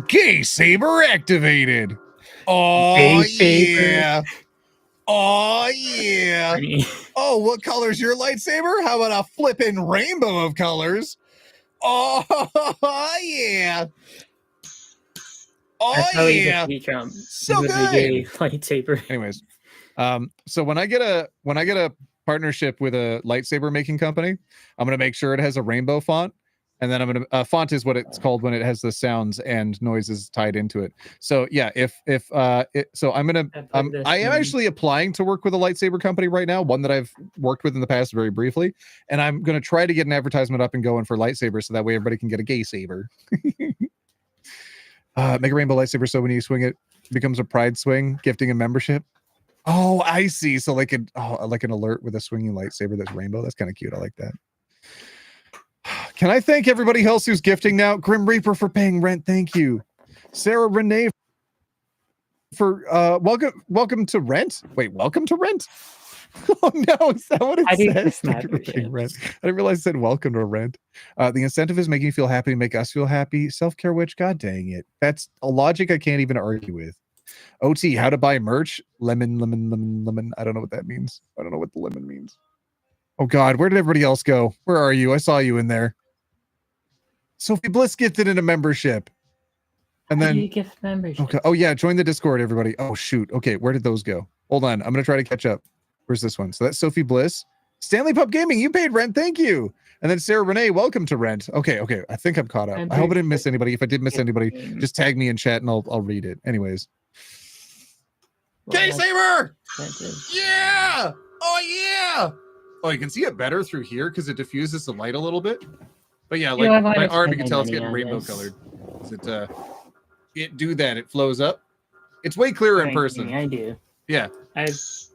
Gay Saber activated. Oh, yeah. Oh, yeah. Oh, what color's your lightsaber? How about a flippin' rainbow of colors? Oh yeah. Oh That's how he yeah. defeat Trump. So with good. a gay lightsaber. Anyways, so when I get a partnership with a lightsaber making company, I'm gonna make sure it has a rainbow font, and then I'm gonna font is what it's called when it has the sounds and noises tied into it. So yeah, so I'm gonna I am actually applying to work with a lightsaber company right now, one that I've worked with in the past very briefly, and I'm gonna try to get an advertisement up and going for lightsabers so that way everybody can get a gay saber. Make a rainbow lightsaber so when you swing it becomes a pride swing, gifting a membership. Oh, I see. So like an alert with a swinging lightsaber that's rainbow. That's kind of cute. I like that. Can I thank everybody else who's gifting now? Grim Reaper for paying rent. Thank you. Sarah Renee for welcome to rent. Wait, welcome to rent? Oh no, is that what it says? Thank you for paying rent. I didn't realize it said welcome to rent. The incentive is making you feel happy, make us feel happy. Self-care witch, god dang it. That's a logic I can't even argue with. OT, how to buy merch? Lemon. I don't know what that means. I don't know what the lemon means. Oh God, where did everybody else go? Where are you? I saw you in there. Sophie Bliss gifted in a membership. And then you gift membership? Okay. Oh yeah, join the Discord, everybody. Oh shoot. Okay, where did those go? Hold on. I'm gonna try to catch up. Where's this one? So that's Sophie Bliss. Stanley Pup Gaming, you paid rent. Thank you. And then Sarah Renee, welcome to rent. Okay. I think I'm caught up. I hope I didn't miss anybody. If I did miss anybody, just tag me in chat and I'll read it. Anyways. Gay Saber! Yeah! Oh yeah! Oh, you can see it better through here because it diffuses the light a little bit. But yeah, like my arm, you can tell it's getting rainbow colored. It do that. It flows up. It's way clearer in person. I do. Yeah. And it's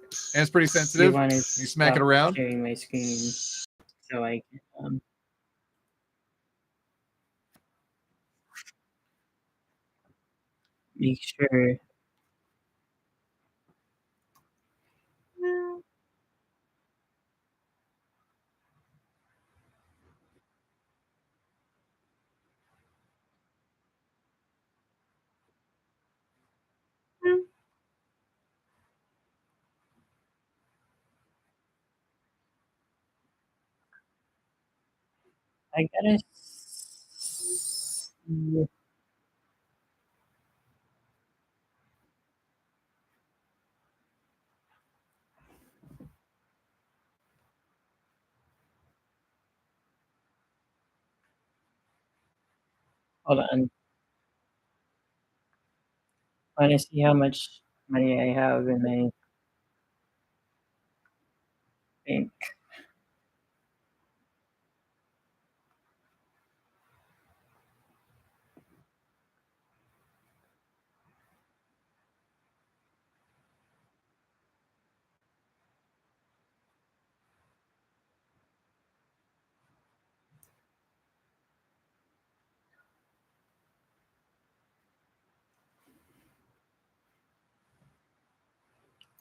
pretty sensitive. You smack it around. Sharing my screen so I can make sure. I gotta see. Hold on. I want to see how much money I have in my bank.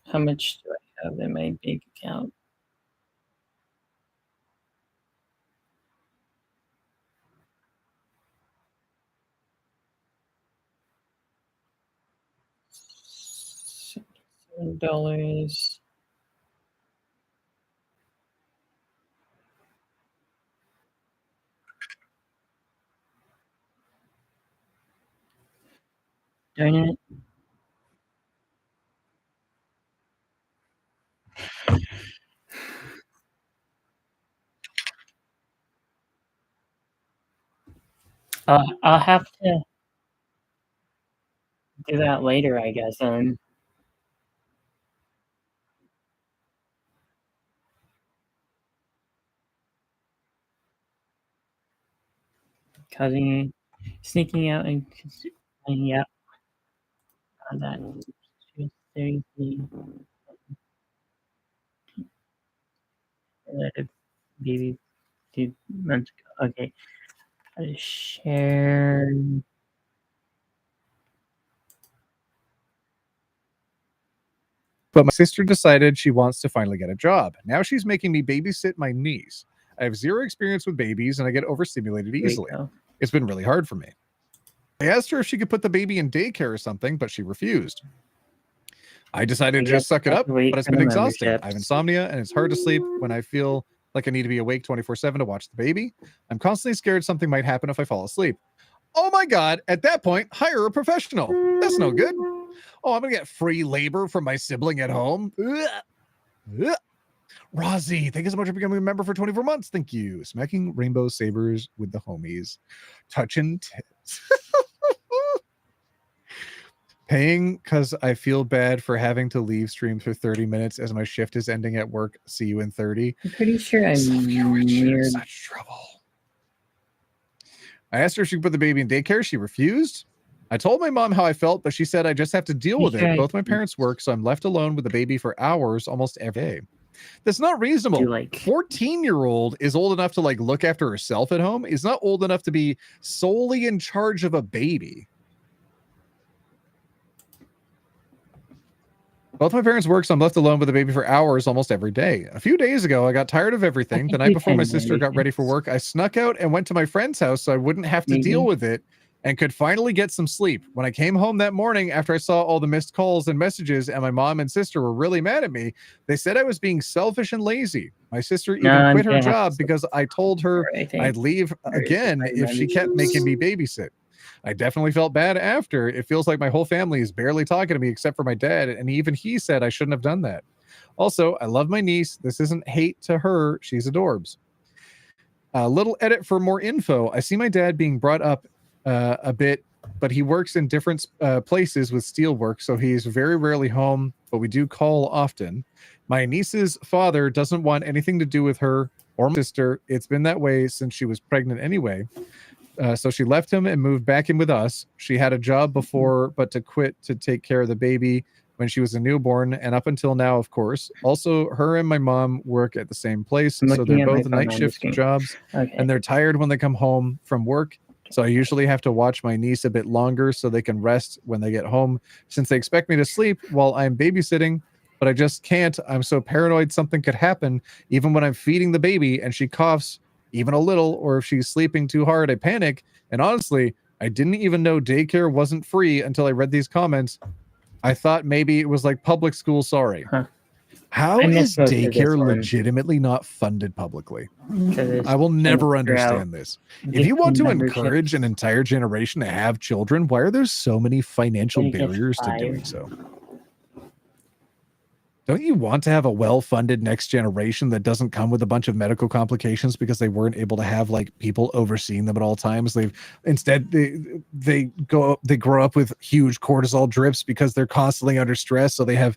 How much do I have in my bank account? $7. Darn it. I'll have to do that later, I guess. Causing, sneaking out and finding out that 33 maybe 2 months ago. Okay, share. But my sister decided she wants to finally get a job. Now she's making me babysit my niece. I have zero experience with babies and I get overstimulated easily. It's been really hard for me. I asked her if she could put the baby in daycare or something, but she refused. I decided to just suck it up, but it's been exhausting. I have insomnia and it's hard to sleep when I feel like I need to be awake 24/7 to watch the baby. I'm constantly scared something might happen if I fall asleep. Oh my God, at that point, hire a professional. That's no good. Oh, I'm gonna get free labor from my sibling at home. Ugh. Ugh. Rozzy, thank you so much for becoming a member for 24 months. Thank you. Smacking rainbow sabers with the homies. Touching tits. Paying because I feel bad for having to leave stream for 30 minutes as my shift is ending at work. See you in 30. I'm pretty sure I'm in such trouble. I asked her if she could put the baby in daycare. She refused. I told my mom how I felt, but she said I just have to deal with it. Both my parents work, so I'm left alone with the baby for hours almost every day. That's not reasonable. 14-year-old is old enough to like look after herself at home. Is not old enough to be solely in charge of a baby. Both my parents work, so I'm left alone with the baby for hours almost every day. A few days ago, I got tired of everything. The night before my sister got ready for work, I snuck out and went to my friend's house so I wouldn't have to deal with it and could finally get some sleep. When I came home that morning after I saw all the missed calls and messages and my mom and sister were really mad at me, they said I was being selfish and lazy. My sister even quit her job because I told her I'd leave again if she kept making me babysit. I definitely felt bad after. It feels like my whole family is barely talking to me except for my dad, and even he said I shouldn't have done that. Also, I love my niece. This isn't hate to her. She's adorbs. A little edit for more info. I see my dad being brought up a bit, but he works in different places with steel work, so he's very rarely home, but we do call often. My niece's father doesn't want anything to do with her or my sister. It's been that way since she was pregnant anyway. So she left him and moved back in with us. She had a job before, but to quit to take care of the baby when she was a newborn, and up until now, of course. Also, her and my mom work at the same place, so they're both night shift jobs, and they're tired when they come home from work. So I usually have to watch my niece a bit longer so they can rest when they get home, since they expect me to sleep while I'm babysitting, but I just can't. I'm so paranoid something could happen, even when I'm feeding the baby and she coughs even a little, or if she's sleeping too hard, I panic. And honestly, I didn't even know daycare wasn't free until I read these comments. I thought maybe it was like public school. Sorry. How is daycare legitimately not funded publicly? I will never understand this. If you want to encourage an entire generation to have children, why are there so many financial barriers to doing so? Don't you want to have a well-funded next generation that doesn't come with a bunch of medical complications because they weren't able to have like people overseeing them at all times? They grow up with huge cortisol drips because they're constantly under stress, so they have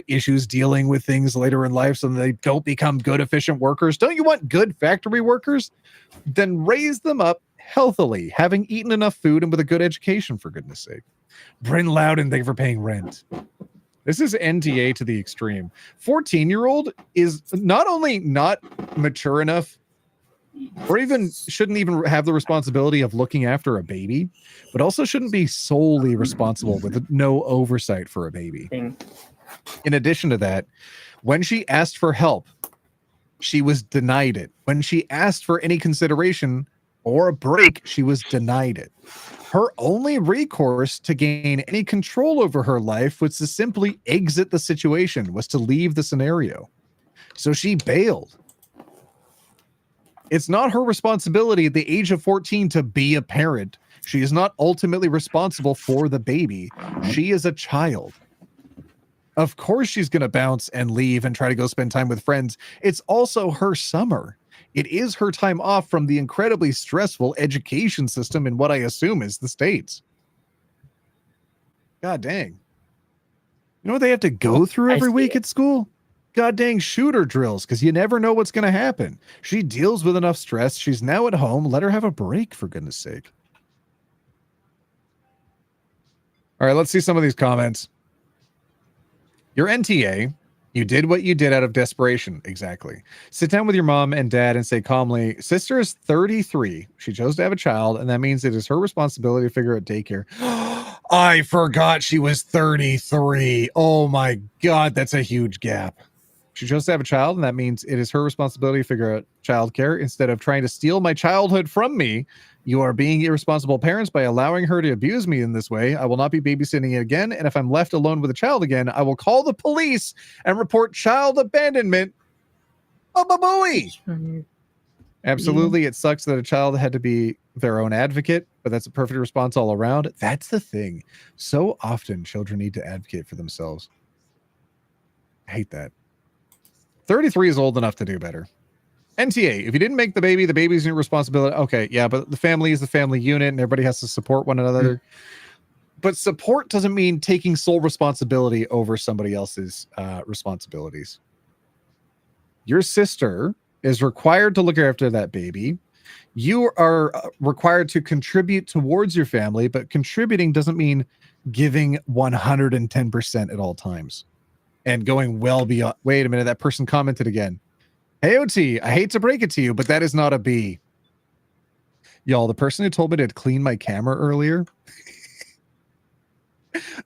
issues dealing with things later in life, so they don't become good, efficient workers. Don't you want good factory workers? Then raise them up healthily, having eaten enough food and with a good education, for goodness sake. Bryn Loudon, thank you for paying rent. This is NTA to the extreme. 14-year-old is not only not mature enough, or even shouldn't even have the responsibility of looking after a baby, but also shouldn't be solely responsible with no oversight for a baby. In addition to that, when she asked for help, she was denied it. When she asked for any consideration or a break, she was denied it. Her only recourse to gain any control over her life was to simply exit the situation, was to leave the scenario. So she bailed. It's not her responsibility at the age of 14 to be a parent. She is not ultimately responsible for the baby. She is a child. Of course she's going to bounce and leave and try to go spend time with friends. It's also her summer. It is her time off from the incredibly stressful education system in what I assume is the States. God dang. You know what they have to go through every week at school? God dang shooter drills, because you never know what's going to happen. She deals with enough stress. She's now at home. Let her have a break, for goodness sake. All right, let's see some of these comments. Your NTA. You did what you did out of desperation. Exactly. Sit down with your mom and dad and say calmly, sister is 33. She chose to have a child, and that means it is her responsibility to figure out daycare. I forgot she was 33. Oh my God, that's a huge gap. She chose to have a child, and that means it is her responsibility to figure out childcare. Instead of trying to steal my childhood from me, you are being irresponsible parents by allowing her to abuse me in this way. I will not be babysitting it again, and if I'm left alone with a child again, I will call the police and report child abandonment. A babooey. Mm, Absolutely. It sucks that a child had to be their own advocate, but that's a perfect response all around. That's the thing. So often children need to advocate for themselves. I hate that. 33 is old enough to do better. NTA, if you didn't make the baby's your responsibility. Okay, yeah, but the family is the family unit and everybody has to support one another. But support doesn't mean taking sole responsibility over somebody else's responsibilities. Your sister is required to look after that baby. You are required to contribute towards your family, but contributing doesn't mean giving 110% at all times and going well beyond. Wait a minute, that person commented again. Hey, OT, I hate to break it to you, but that is not a B. Y'all, the person who told me to clean my camera earlier,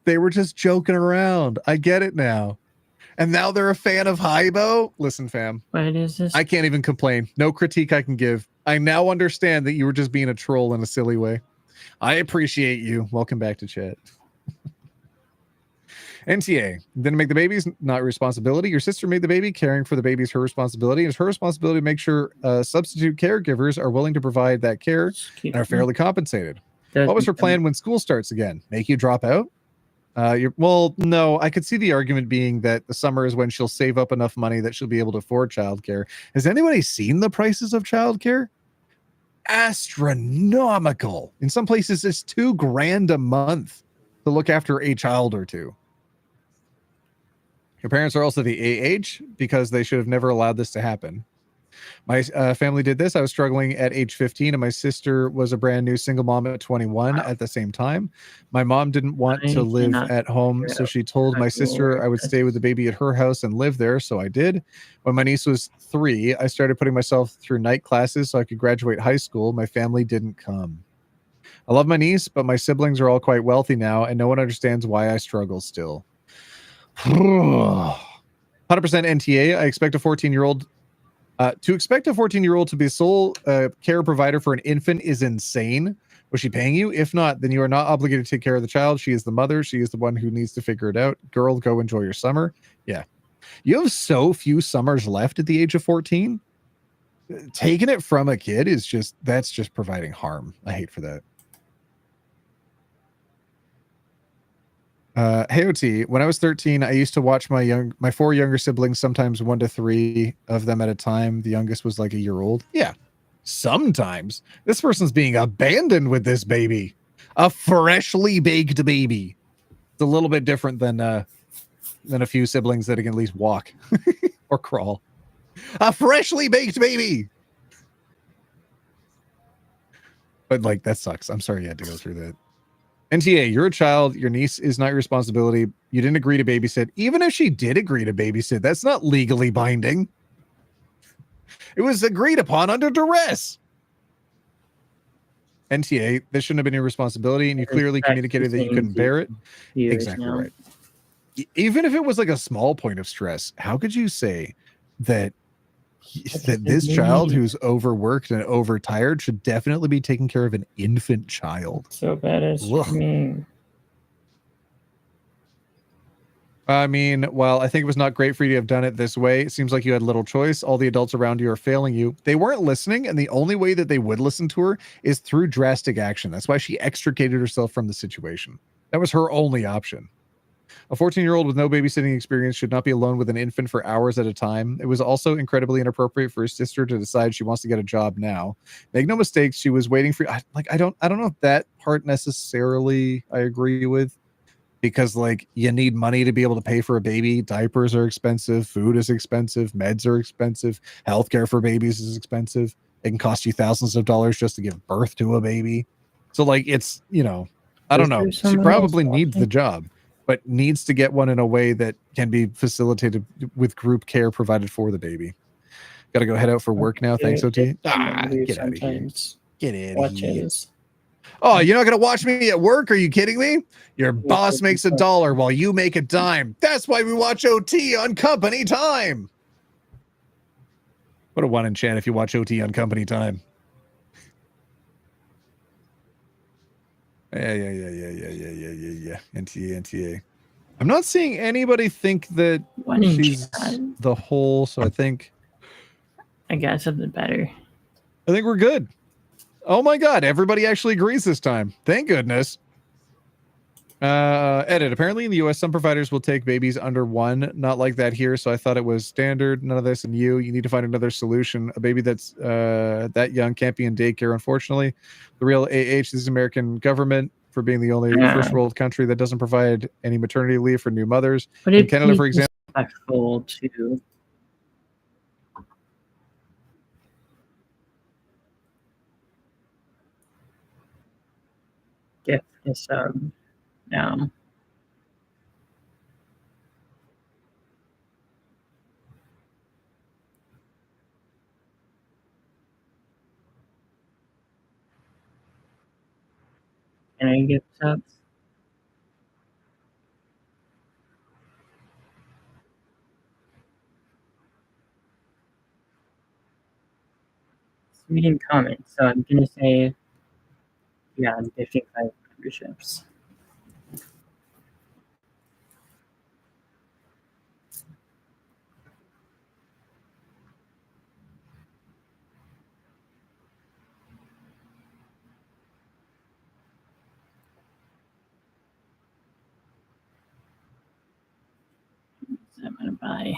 they were just joking around. I get it now. And now they're a fan of Haibo. Listen, fam. What is this? I can't even complain. No critique I can give. I now understand that you were just being a troll in a silly way. I appreciate you. Welcome back to chat. NTA, didn't make the babies, not your responsibility. Your sister made the baby, caring for the baby is her responsibility. It's her responsibility to make sure substitute caregivers are willing to provide that care and are fairly compensated. What was her plan when school starts again? Make you drop out? Well, no, I could see the argument being that the summer is when she'll save up enough money that she'll be able to afford childcare. Has anybody seen the prices of childcare? Astronomical. In some places, it's $2,000 a month to look after a child or two. Your parents are also the AH because they should have never allowed this to happen. My family did this. I was struggling at age 15, and my sister was a brand new single mom at 21 at the same time. My mom didn't want to live at home, so she told my sister I would stay with the baby at her house and live there, so I did. When my niece was 3, I started putting myself through night classes so I could graduate high school. My family didn't come. I love my niece, but my siblings are all quite wealthy now, and no one understands why I struggle still. 100% NTA. I expect a 14-year-old to expect a 14-year-old to be sole care provider for an infant is insane. Was she paying you? If not, then you are not obligated to take care of the child. She is the mother. She is the one who needs to figure it out. Girl, go enjoy your summer. Yeah. You have so few summers left at the age of 14. Taking it from a kid is that's just providing harm. I hate for that. Hey OT, when I was 13, I used to watch my 4 younger siblings, sometimes 1 to 3 of them at a time. The youngest was like a year old. Yeah, sometimes. This person's being abandoned with this baby, a freshly baked baby. It's a little bit different than a few siblings that can at least walk or crawl. A freshly baked baby. But like that sucks. I'm sorry you had to go through that. NTA, you're a child. Your niece is not your responsibility. You didn't agree to babysit. Even if she did agree to babysit, that's not legally binding. It was agreed upon under duress. NTA, this shouldn't have been your responsibility, and you clearly communicated that you couldn't bear it. Exactly right. Even if it was like a small point of stress, how could you say that this child who's overworked and overtired should definitely be taking care of an infant child? So bad as me. I mean, well, I think it was not great for you to have done it this way. It seems like you had little choice. All the adults around you are failing you. They weren't listening, and the only way that they would listen to her is through drastic action. That's why she extricated herself from the situation. That was her only option. A 14-year-old with no babysitting experience should not be alone with an infant for hours at a time. It was also incredibly inappropriate for his sister to decide she wants to get a job now. Make no mistakes, she was waiting for I don't know if that part necessarily I agree with, because like you need money to be able to pay for a baby. Diapers are expensive, food is expensive, meds are expensive, healthcare for babies is expensive. It can cost you thousands of dollars just to give birth to a baby. So like it's, I don't know. She probably needs the job, but needs to get one in a way that can be facilitated with group care provided for the baby. Got to go head out for work now. Thanks, OT. Get out of here. Get out of here. Oh, you're not going to watch me at work? Are you kidding me? Your boss makes $1 while you make a dime. That's why we watch OT on company time. Put a 1 in chat if you watch OT on company time. Yeah. NTA. I'm not seeing anybody think that she's the whole, so I think I got something better. I think we're good. Oh my God, everybody actually agrees this time. Thank goodness. Edit. Apparently in the US, some providers will take babies under 1. Not like that here, so I thought it was standard. None of this. And you need to find another solution. A baby that's that young can't be in daycare, unfortunately. The real AH is the American government for being the only Yeah. first world country that doesn't provide any maternity leave for new mothers. But In it Canada, for be example, respectful to gift a sub now. Can I gift subs? It's reading comments, so I'm gonna say, yeah, I'm gifting 5 memberships. So I'm gonna buy.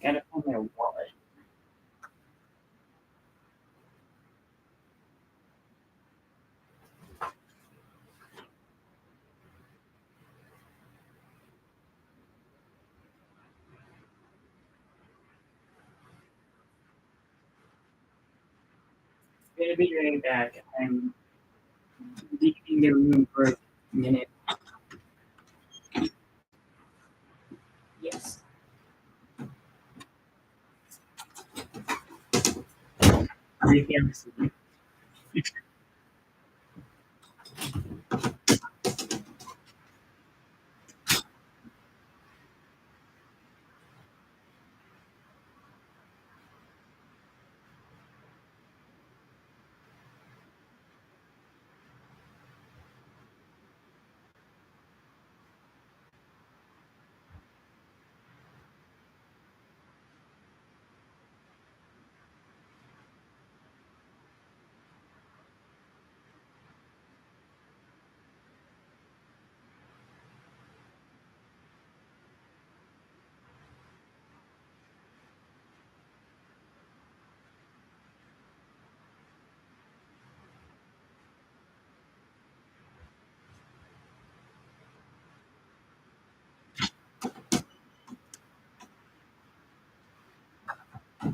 Gotta find my wallet. I'm gonna be right back. I'm leaving the room for a minute. Yes. Briefly, I'm listening.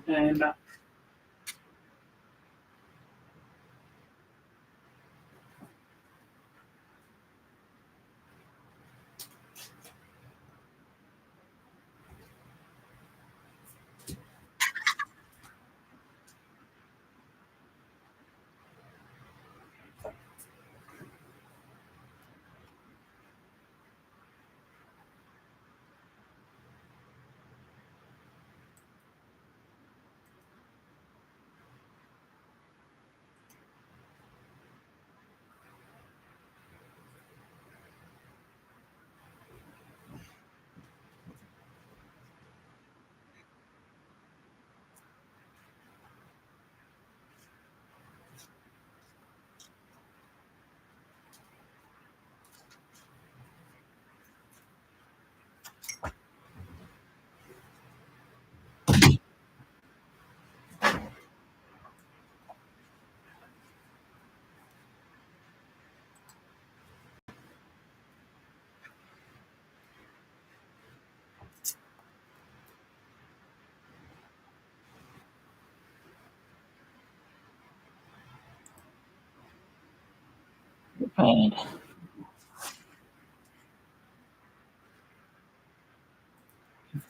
And Right.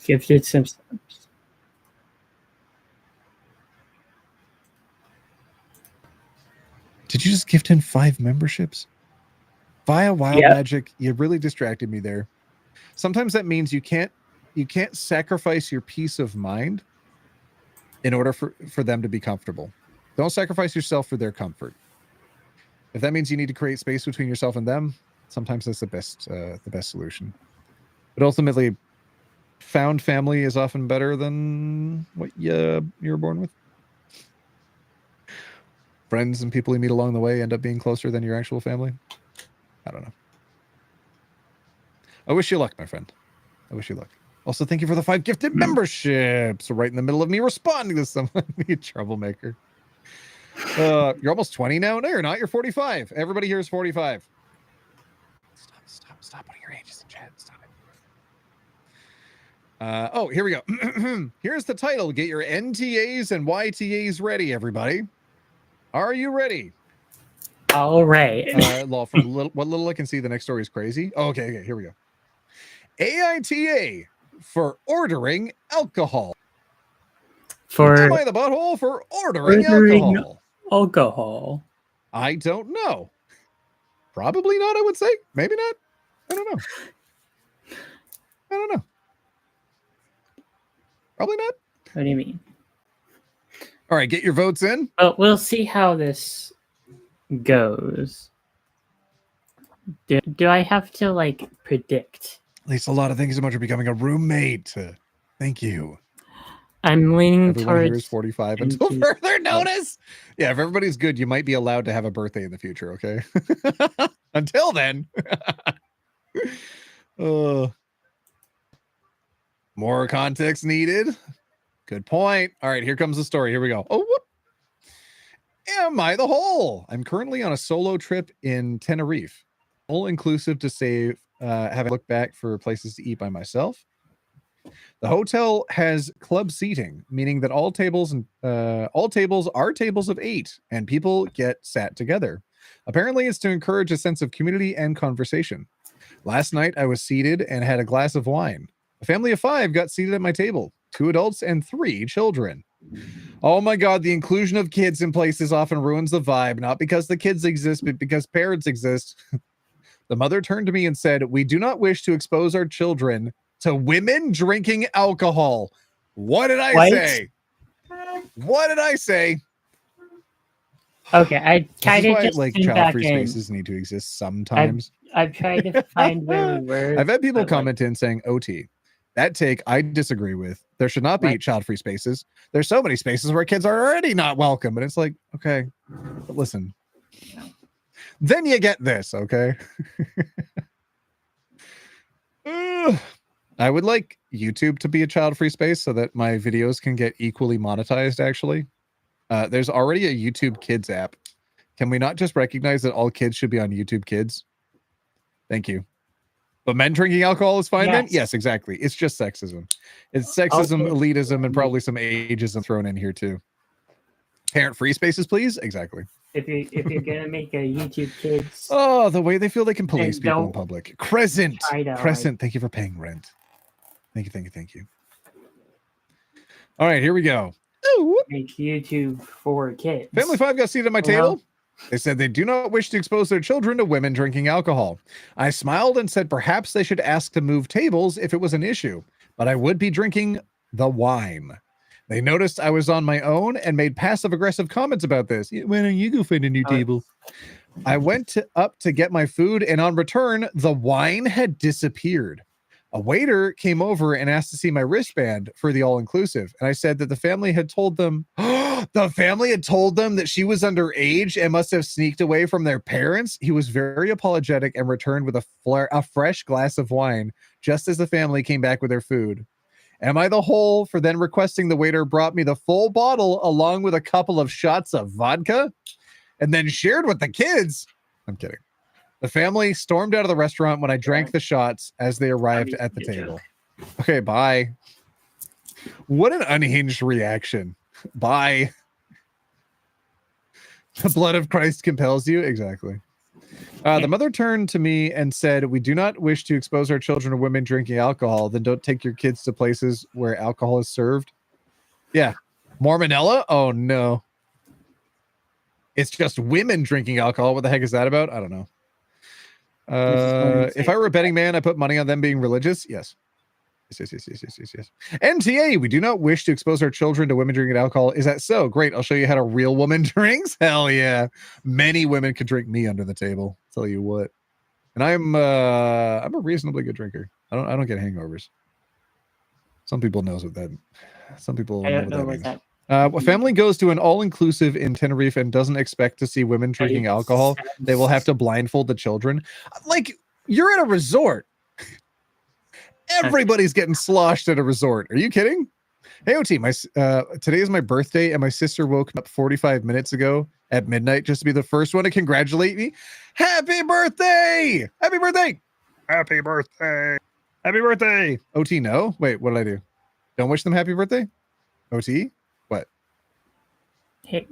Gifted some subs. Did you just gift him 5 memberships? Via Wild Yep. Magic, you really distracted me there. Sometimes that means you can't sacrifice your peace of mind in order for them to be comfortable. Don't sacrifice yourself for their comfort. If that means you need to create space between yourself and them, sometimes that's the best solution. But ultimately, found family is often better than what you were born with. Friends and people you meet along the way end up being closer than your actual family. I don't know. I wish you luck, my friend. I wish you luck. Also, thank you for the 5 gifted memberships. Right in the middle of me responding to someone. You troublemaker. You're almost 20 now? No, you're not. You're 45. Everybody here is 45. Stop putting your ages in chat. Stop it. Oh, here we go. Here's the title. Get your NTAs and YTAs ready, everybody. Are you ready? All right. Law, from what little I can see, the next story is crazy. Oh, okay, here we go. AITA for ordering alcohol. Am I the butthole for ordering alcohol? Alcohol. I don't know. Probably not, I would say. Maybe not. I don't know. Probably not. What do you mean? All right, get your votes in. Well, we'll see how this goes. Do I have to, like, predict? At least a lot of things about you becoming a roommate. Thank you. I'm leaning Everyone towards here is 45 until further notice. Yeah, if everybody's good, you might be allowed to have a birthday in the future, okay? Until then. More context needed. Good point. All right, here comes the story. Here we go. Oh, whoop. Am I the whole? I'm currently on a solo trip in Tenerife. All inclusive to save, have a look back for places to eat by myself. The hotel has club seating, meaning that all tables are tables of 8, and people get sat together. Apparently, it's to encourage a sense of community and conversation. Last night, I was seated and had a glass of wine. A family of 5 got seated at my table, 2 adults and 3 children. Oh my God, the inclusion of kids in places often ruins the vibe, not because the kids exist, but because parents exist. The mother turned to me and said, "We do not wish to expose our children to women drinking alcohol." What did I say? What did I say? Okay, I kind of just like child-free spaces need to exist sometimes. I've tried to find where we were. I've had people comment in saying, "OT, that take I disagree with. There should not be child-free spaces. There's so many spaces where kids are already not welcome." And it's like, okay, but listen. Then you get this, okay? I would like YouTube to be a child-free space so that my videos can get equally monetized, actually. There's already a YouTube Kids app. Can we not just recognize that all kids should be on YouTube Kids? Thank you. But men drinking alcohol is fine then? Yes, exactly. It's just sexism. It's sexism, elitism, and probably some ageism thrown in here too. Parent-free spaces, please? Exactly. If you're gonna make a YouTube Kids, oh, the way they feel they can police people in public. Crescent, thank you for paying rent. Thank you. All right, here we go. Make YouTube for kids. Family 5 got seated at my table. They said they do not wish to expose their children to women drinking alcohol. I smiled and said perhaps they should ask to move tables if it was an issue, but I would be drinking the wine. They noticed I was on my own and made passive-aggressive comments about this. Why don't you go find a new table? I went up to get my food, and on return, the wine had disappeared. A waiter came over and asked to see my wristband for the all-inclusive, and I said that the family had told them that she was underage and must have sneaked away from their parents. He was very apologetic and returned with a fresh glass of wine just as the family came back with their food. Am I the whole for then requesting the waiter brought me the full bottle along with a couple of shots of vodka and then shared with the kids? I'm kidding. The family stormed out of the restaurant when I drank the shots as they arrived at the table. Okay, bye. What an unhinged reaction. Bye. The blood of Christ compels you. Exactly. The mother turned to me and said, "We do not wish to expose our children or women drinking alcohol. Then don't take your kids to places where alcohol is served." Yeah. Mormonella? Oh, no. It's just women drinking alcohol. What the heck is that about? I don't know. If I were a betting man, I put money on them being religious. Yes. Yes. NTA, we do not wish to expose our children to women drinking alcohol. Is that so? Great. I'll show you how a real woman drinks. Hell yeah. Many women could drink me under the table. Tell you what. And I'm a reasonably good drinker. I don't get hangovers. Some people knows what that. Some people I don't know what what that that. means. A family goes to an all-inclusive in Tenerife and doesn't expect to see women drinking alcohol. They will have to blindfold the children. Like, you're at a resort. Everybody's getting sloshed at a resort. Are you kidding? Hey, OT, today is my birthday, and my sister woke up 45 minutes ago at midnight just to be the first one to congratulate me. Happy birthday! Happy birthday! Happy birthday! Happy birthday! OT, no? Wait, what did I do? Don't wish them happy birthday? OT? What? Hey.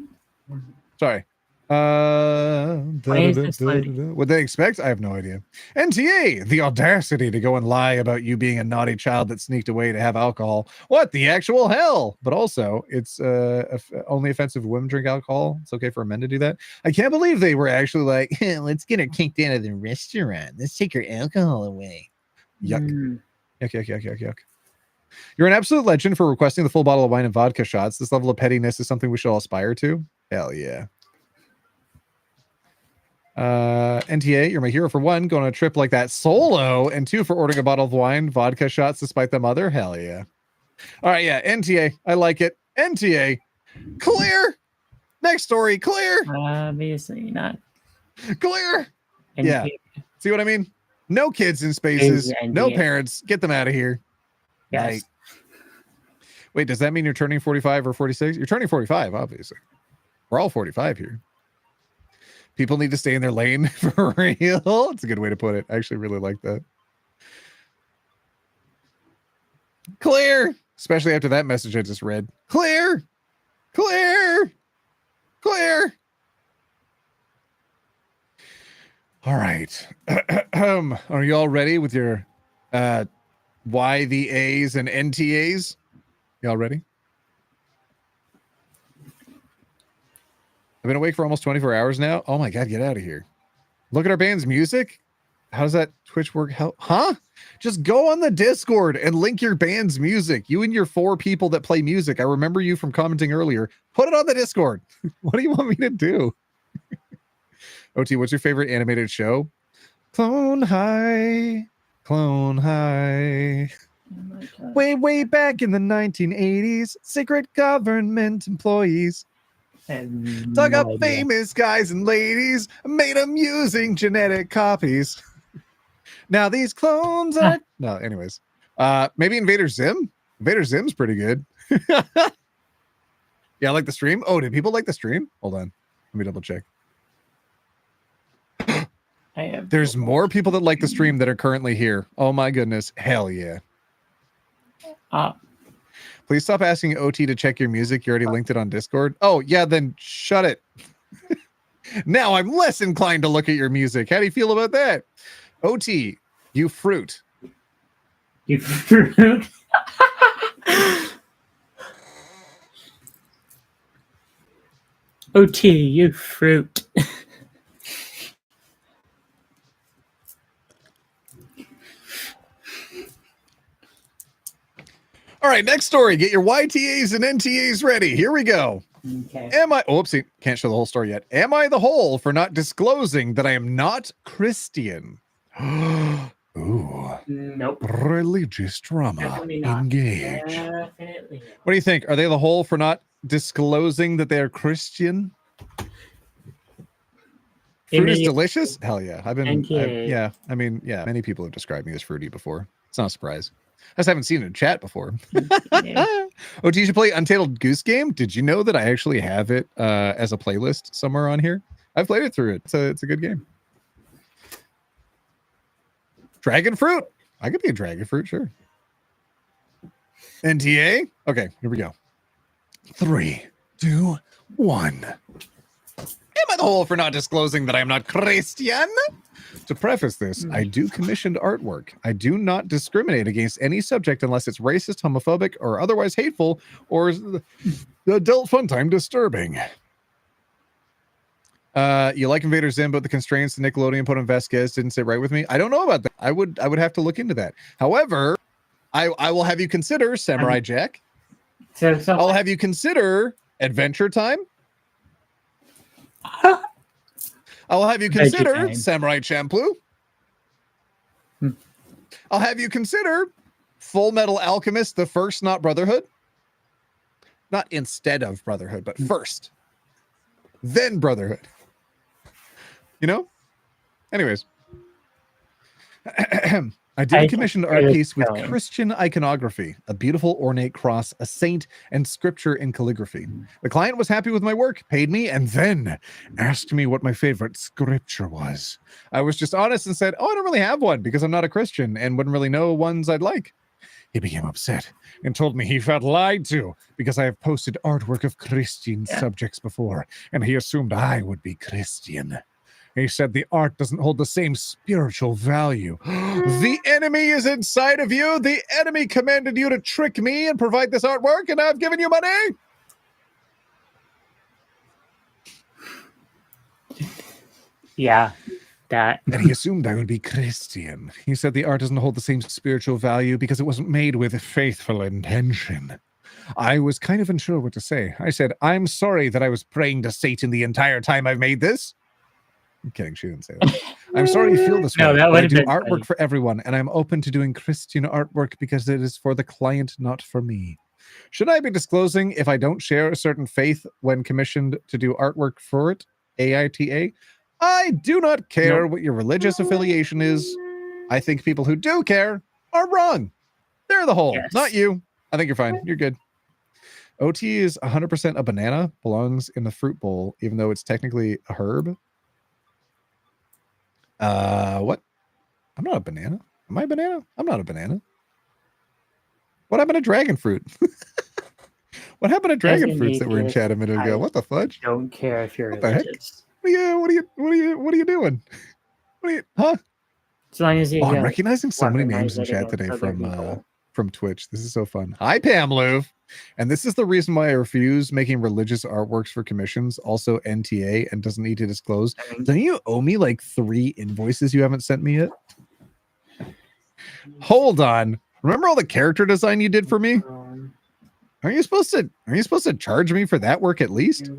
Sorry. What they expect? I have no idea. NTA, the audacity to go and lie about you being a naughty child that sneaked away to have alcohol. What the actual hell? But also, it's only offensive if women drink alcohol. It's okay for men to do that. I can't believe they were actually like, let's get her kicked out of the restaurant. Let's take her alcohol away. Yuck. Yuck. You're an absolute legend for requesting the full bottle of wine and vodka shots. This level of pettiness is something we should all aspire to. Hell yeah. NTA, you're my hero for one, going on a trip like that solo, and two for ordering a bottle of wine, vodka shots despite the mother. Hell yeah. All right, yeah, NTA, I like it. NTA, clear. Next story, clear. Obviously not. Clear. NTA. Yeah. See what I mean? No kids in spaces, no parents. Get them out of here. Yes. Right. Wait, does that mean you're turning 45 or 46? You're turning 45, obviously. We're all 45 here. People need to stay in their lane for real. It's a good way to put it. I actually really like that. Clear. Especially after that message I just read. Clear. Clear. Clear. All right. Are you all ready with your Y, the A's, and NTAs? Y'all ready? I've been awake for almost 24 hours now. Oh my God, get out of here. Look at our band's music. How does that Twitch work? Huh? Just go on the Discord and link your band's music. You and your 4 people that play music. I remember you from commenting earlier. Put it on the Discord. What do you want me to do? OT, what's your favorite animated show? Clone High. Clone High. Oh Way back in the 1980s, secret government employees dug up famous guys and ladies, made them using genetic copies. Now these clones are... No, anyways. Maybe Invader Zim? Invader Zim's pretty good. Yeah, I like the stream. Oh, did people like the stream? Hold on. Let me double check. There's more people that like the stream that are currently here. Oh my goodness. Hell yeah. Please stop asking OT to check your music. You already linked it on Discord. Oh, yeah, then shut it. Now I'm less inclined to look at your music. How do you feel about that? OT, you fruit. You fruit? OT, you fruit. All right, next story. Get your YTAs and NTAs ready. Here we go. Okay. Oopsie, can't show the whole story yet. Am I the whole for not disclosing that I am not Christian? Ooh. Nope. Religious drama. Definitely not. Engage. Definitely not. What do you think? Are they the whole for not disclosing that they are Christian? Fruit is delicious? Hell yeah. Many people have described me as fruity before. It's not a surprise. I just haven't seen it in chat before. Yeah. Oh, did you play Untitled Goose Game? Did you know that I actually have it as a playlist somewhere on here? I've played it through it. It's a good game. Dragon fruit. I could be a dragon fruit, sure. NTA. Okay, here we go. 3, 2, 1. Am I the hole for not disclosing that I'm not Christian. To preface this, I do commissioned artwork. I do not discriminate against any subject unless it's racist, homophobic, or otherwise hateful, or the adult fun time disturbing. You like Invader Zim, but the constraints the Nickelodeon put on Vasquez didn't sit right with me. I don't know about that. I would have to look into that. However, I will have you consider Samurai Jack. I'll have you consider Adventure Time. I'll have you consider Samurai Champloo. I'll have you consider Full Metal Alchemist, the first, not Brotherhood. Not instead of Brotherhood, but first. Then Brotherhood. You know? Anyways. I did a commissioned art piece with Christian iconography, a beautiful ornate cross, a saint, and scripture in calligraphy. The client was happy with my work, paid me, and then asked me what my favorite scripture was. I was just honest and said, I don't really have one because I'm not a Christian and wouldn't really know ones I'd like. He became upset and told me he felt lied to because I have posted artwork of Christian subjects before, and he assumed I would be Christian. He said the art doesn't hold the same spiritual value. The enemy is inside of you. The enemy commanded you to trick me and provide this artwork, and I've given you money. Yeah, that. And he assumed I would be Christian. He said the art doesn't hold the same spiritual value because it wasn't made with faithful intention. I was kind of unsure what to say. I said, I'm sorry that I was praying to Satan the entire time I've made this. I'm kidding. She didn't say that. I'm sorry you feel this way. That I do artwork for everyone, and I'm open to doing Christian artwork because it is for the client, not for me. Should I be disclosing if I don't share a certain faith when commissioned to do artwork for it? AITA? I do not care what your religious affiliation is. I think people who do care are wrong. They're the hole, not you. I think you're fine. You're good. OT is 100% a banana, belongs in the fruit bowl, even though it's technically a herb. What? I'm not a banana. Am I a banana? I'm not a banana. What happened to dragon fruit? What happened to dragon fruits that were in chat a minute ago? What the fudge? Don't care if you're what the heck? What are you doing? Huh? As long as you I'm recognizing so many names in chat today from Twitch. This is so fun. Hi, Pam Louv. And this is the reason why I refuse making religious artworks for commissions, also NTA, and doesn't need to disclose. Don't you owe me like 3 invoices you haven't sent me yet? Hold on. Remember all the character design you did for me? Aren't you supposed to charge me for that work at least?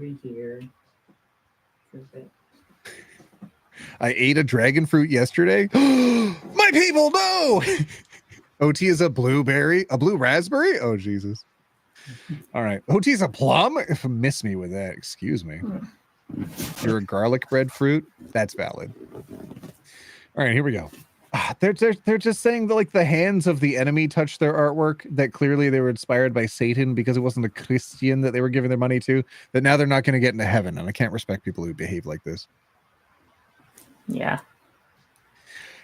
I ate a dragon fruit yesterday. My people, no! OT is a blueberry, a blue raspberry? Oh, Jesus. All right. OT's a plum? Miss me with that. Excuse me. You're a garlic bread fruit? That's valid. All right, here we go. They're just saying that like the hands of the enemy touched their artwork, that clearly they were inspired by Satan because it wasn't a Christian that they were giving their money to, that now they're not going to get into heaven. And I can't respect people who behave like this. Yeah.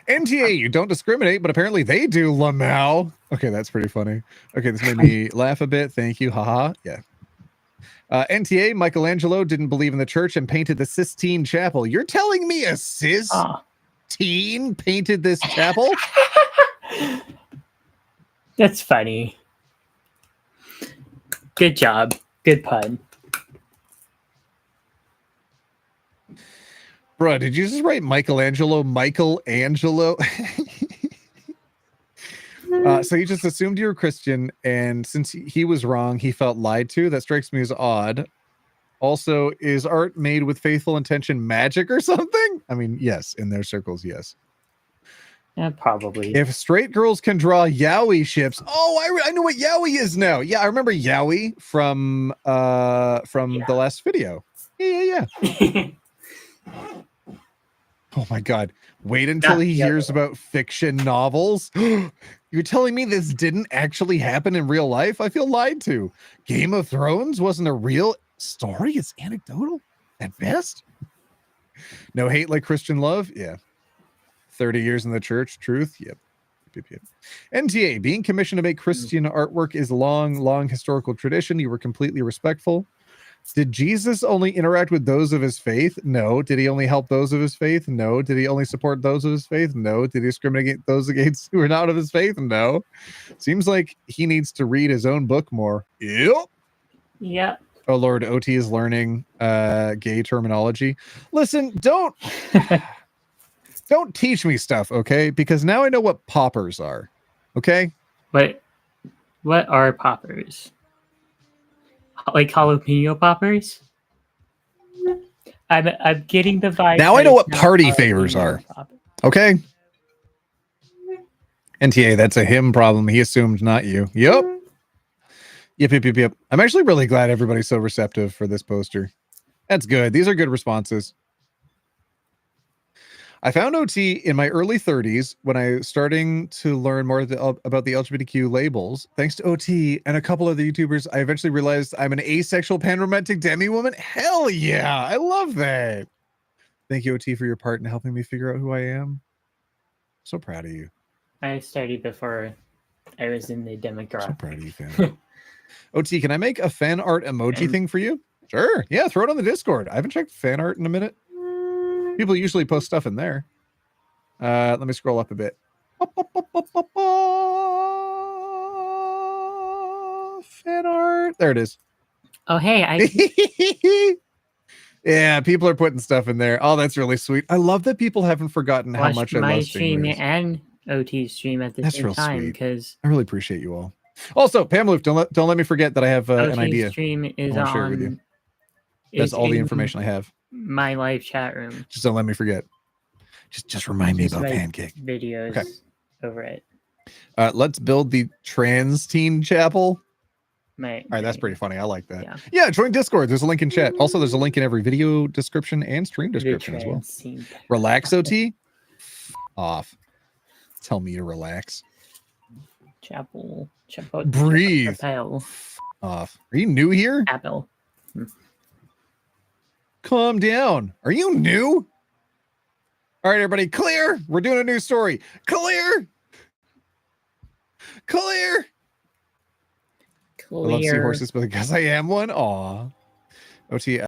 NTA, you don't discriminate, but apparently they do, Lamau. Okay, that's pretty funny. Okay, this made me laugh a bit. Thank you. Haha. Yeah. NTA, Michelangelo didn't believe in the church and painted the Sistine Chapel. You're telling me a teen painted this chapel? That's funny. Good job. Good pun. Bro, did you just write Michelangelo? So he just assumed you were Christian, and since he was wrong, he felt lied to. That strikes me as odd. Also, is art made with faithful intention magic or something? I mean, yes, in their circles, yes. Yeah, probably. If straight girls can draw yaoi ships, I know what yaoi is now. Yeah, I remember yaoi from the last video. Yeah. Oh my God. Wait until he hears about fiction novels. You're telling me this didn't actually happen in real life? I feel lied to. Game of Thrones wasn't a real story. It's anecdotal at best. No hate like Christian love. Yeah. 30 years in the church. Truth. Yep. NTA, being commissioned to make Christian artwork is long historical tradition. You were completely respectful. Did Jesus only interact with those of his faith? No. Did he only help those of his faith? No. Did he only support those of his faith? No. Did he discriminate those against who are not of his faith? No. Seems like he needs to read his own book more. Yep. Yep. Oh Lord, OT is learning gay terminology. Listen, don't teach me stuff, okay? Because now I know what poppers are. Okay? What are poppers? Like jalapeno poppers? I'm getting the vibe. Now I that know it's what not party favors jalapeno are. poppers. Okay? NTA, that's a him problem. He assumed, not you. Yep. Yep. I'm actually really glad everybody's so receptive for this poster. That's good. These are good responses. I found OT in my early 30s when I was starting to learn more about the LGBTQ labels. Thanks to OT and a couple of the YouTubers, I eventually realized I'm an asexual panromantic demi-woman. Hell yeah. I love that. Thank you, OT, for your part in helping me figure out who I am. So proud of you. I studied before I was in the So demographic. proud of you, fam. OT, can I make a fan art emoji thing for you? Sure. Yeah, throw it on the Discord. I haven't checked fan art in a minute. People usually post stuff in there. Let me scroll up a bit. Fan art. There it is. Oh, hey, Yeah, people are putting stuff in there. Oh, that's really sweet. I love that people haven't forgotten how watched much I my love stream stingrays. and OT's stream at the That's same real time sweet. because I really appreciate you all. Also, Pamela, don't let me forget that I have an OT's idea. stream is wanna share it with you. on. That's is all the in information I have. My live chat room. Just don't let me forget. Just remind me Just about my Pancake. videos Okay. over it. Let's build the trans teen chapel. My All right, that's pretty funny. I like that. Yeah. Yeah, join Discord. There's a link in chat. Also, there's a link in every video description and stream the description as well. trans team. Relax, OT. Off. Tell me to relax. Chapel. Breathe. Chapel. Off. Are you new here? Apple. Calm down. Are you new? All right, everybody, clear. We're doing a new story. Clear. Clear. I love Clear. seahorses because I am one. Aw. OT,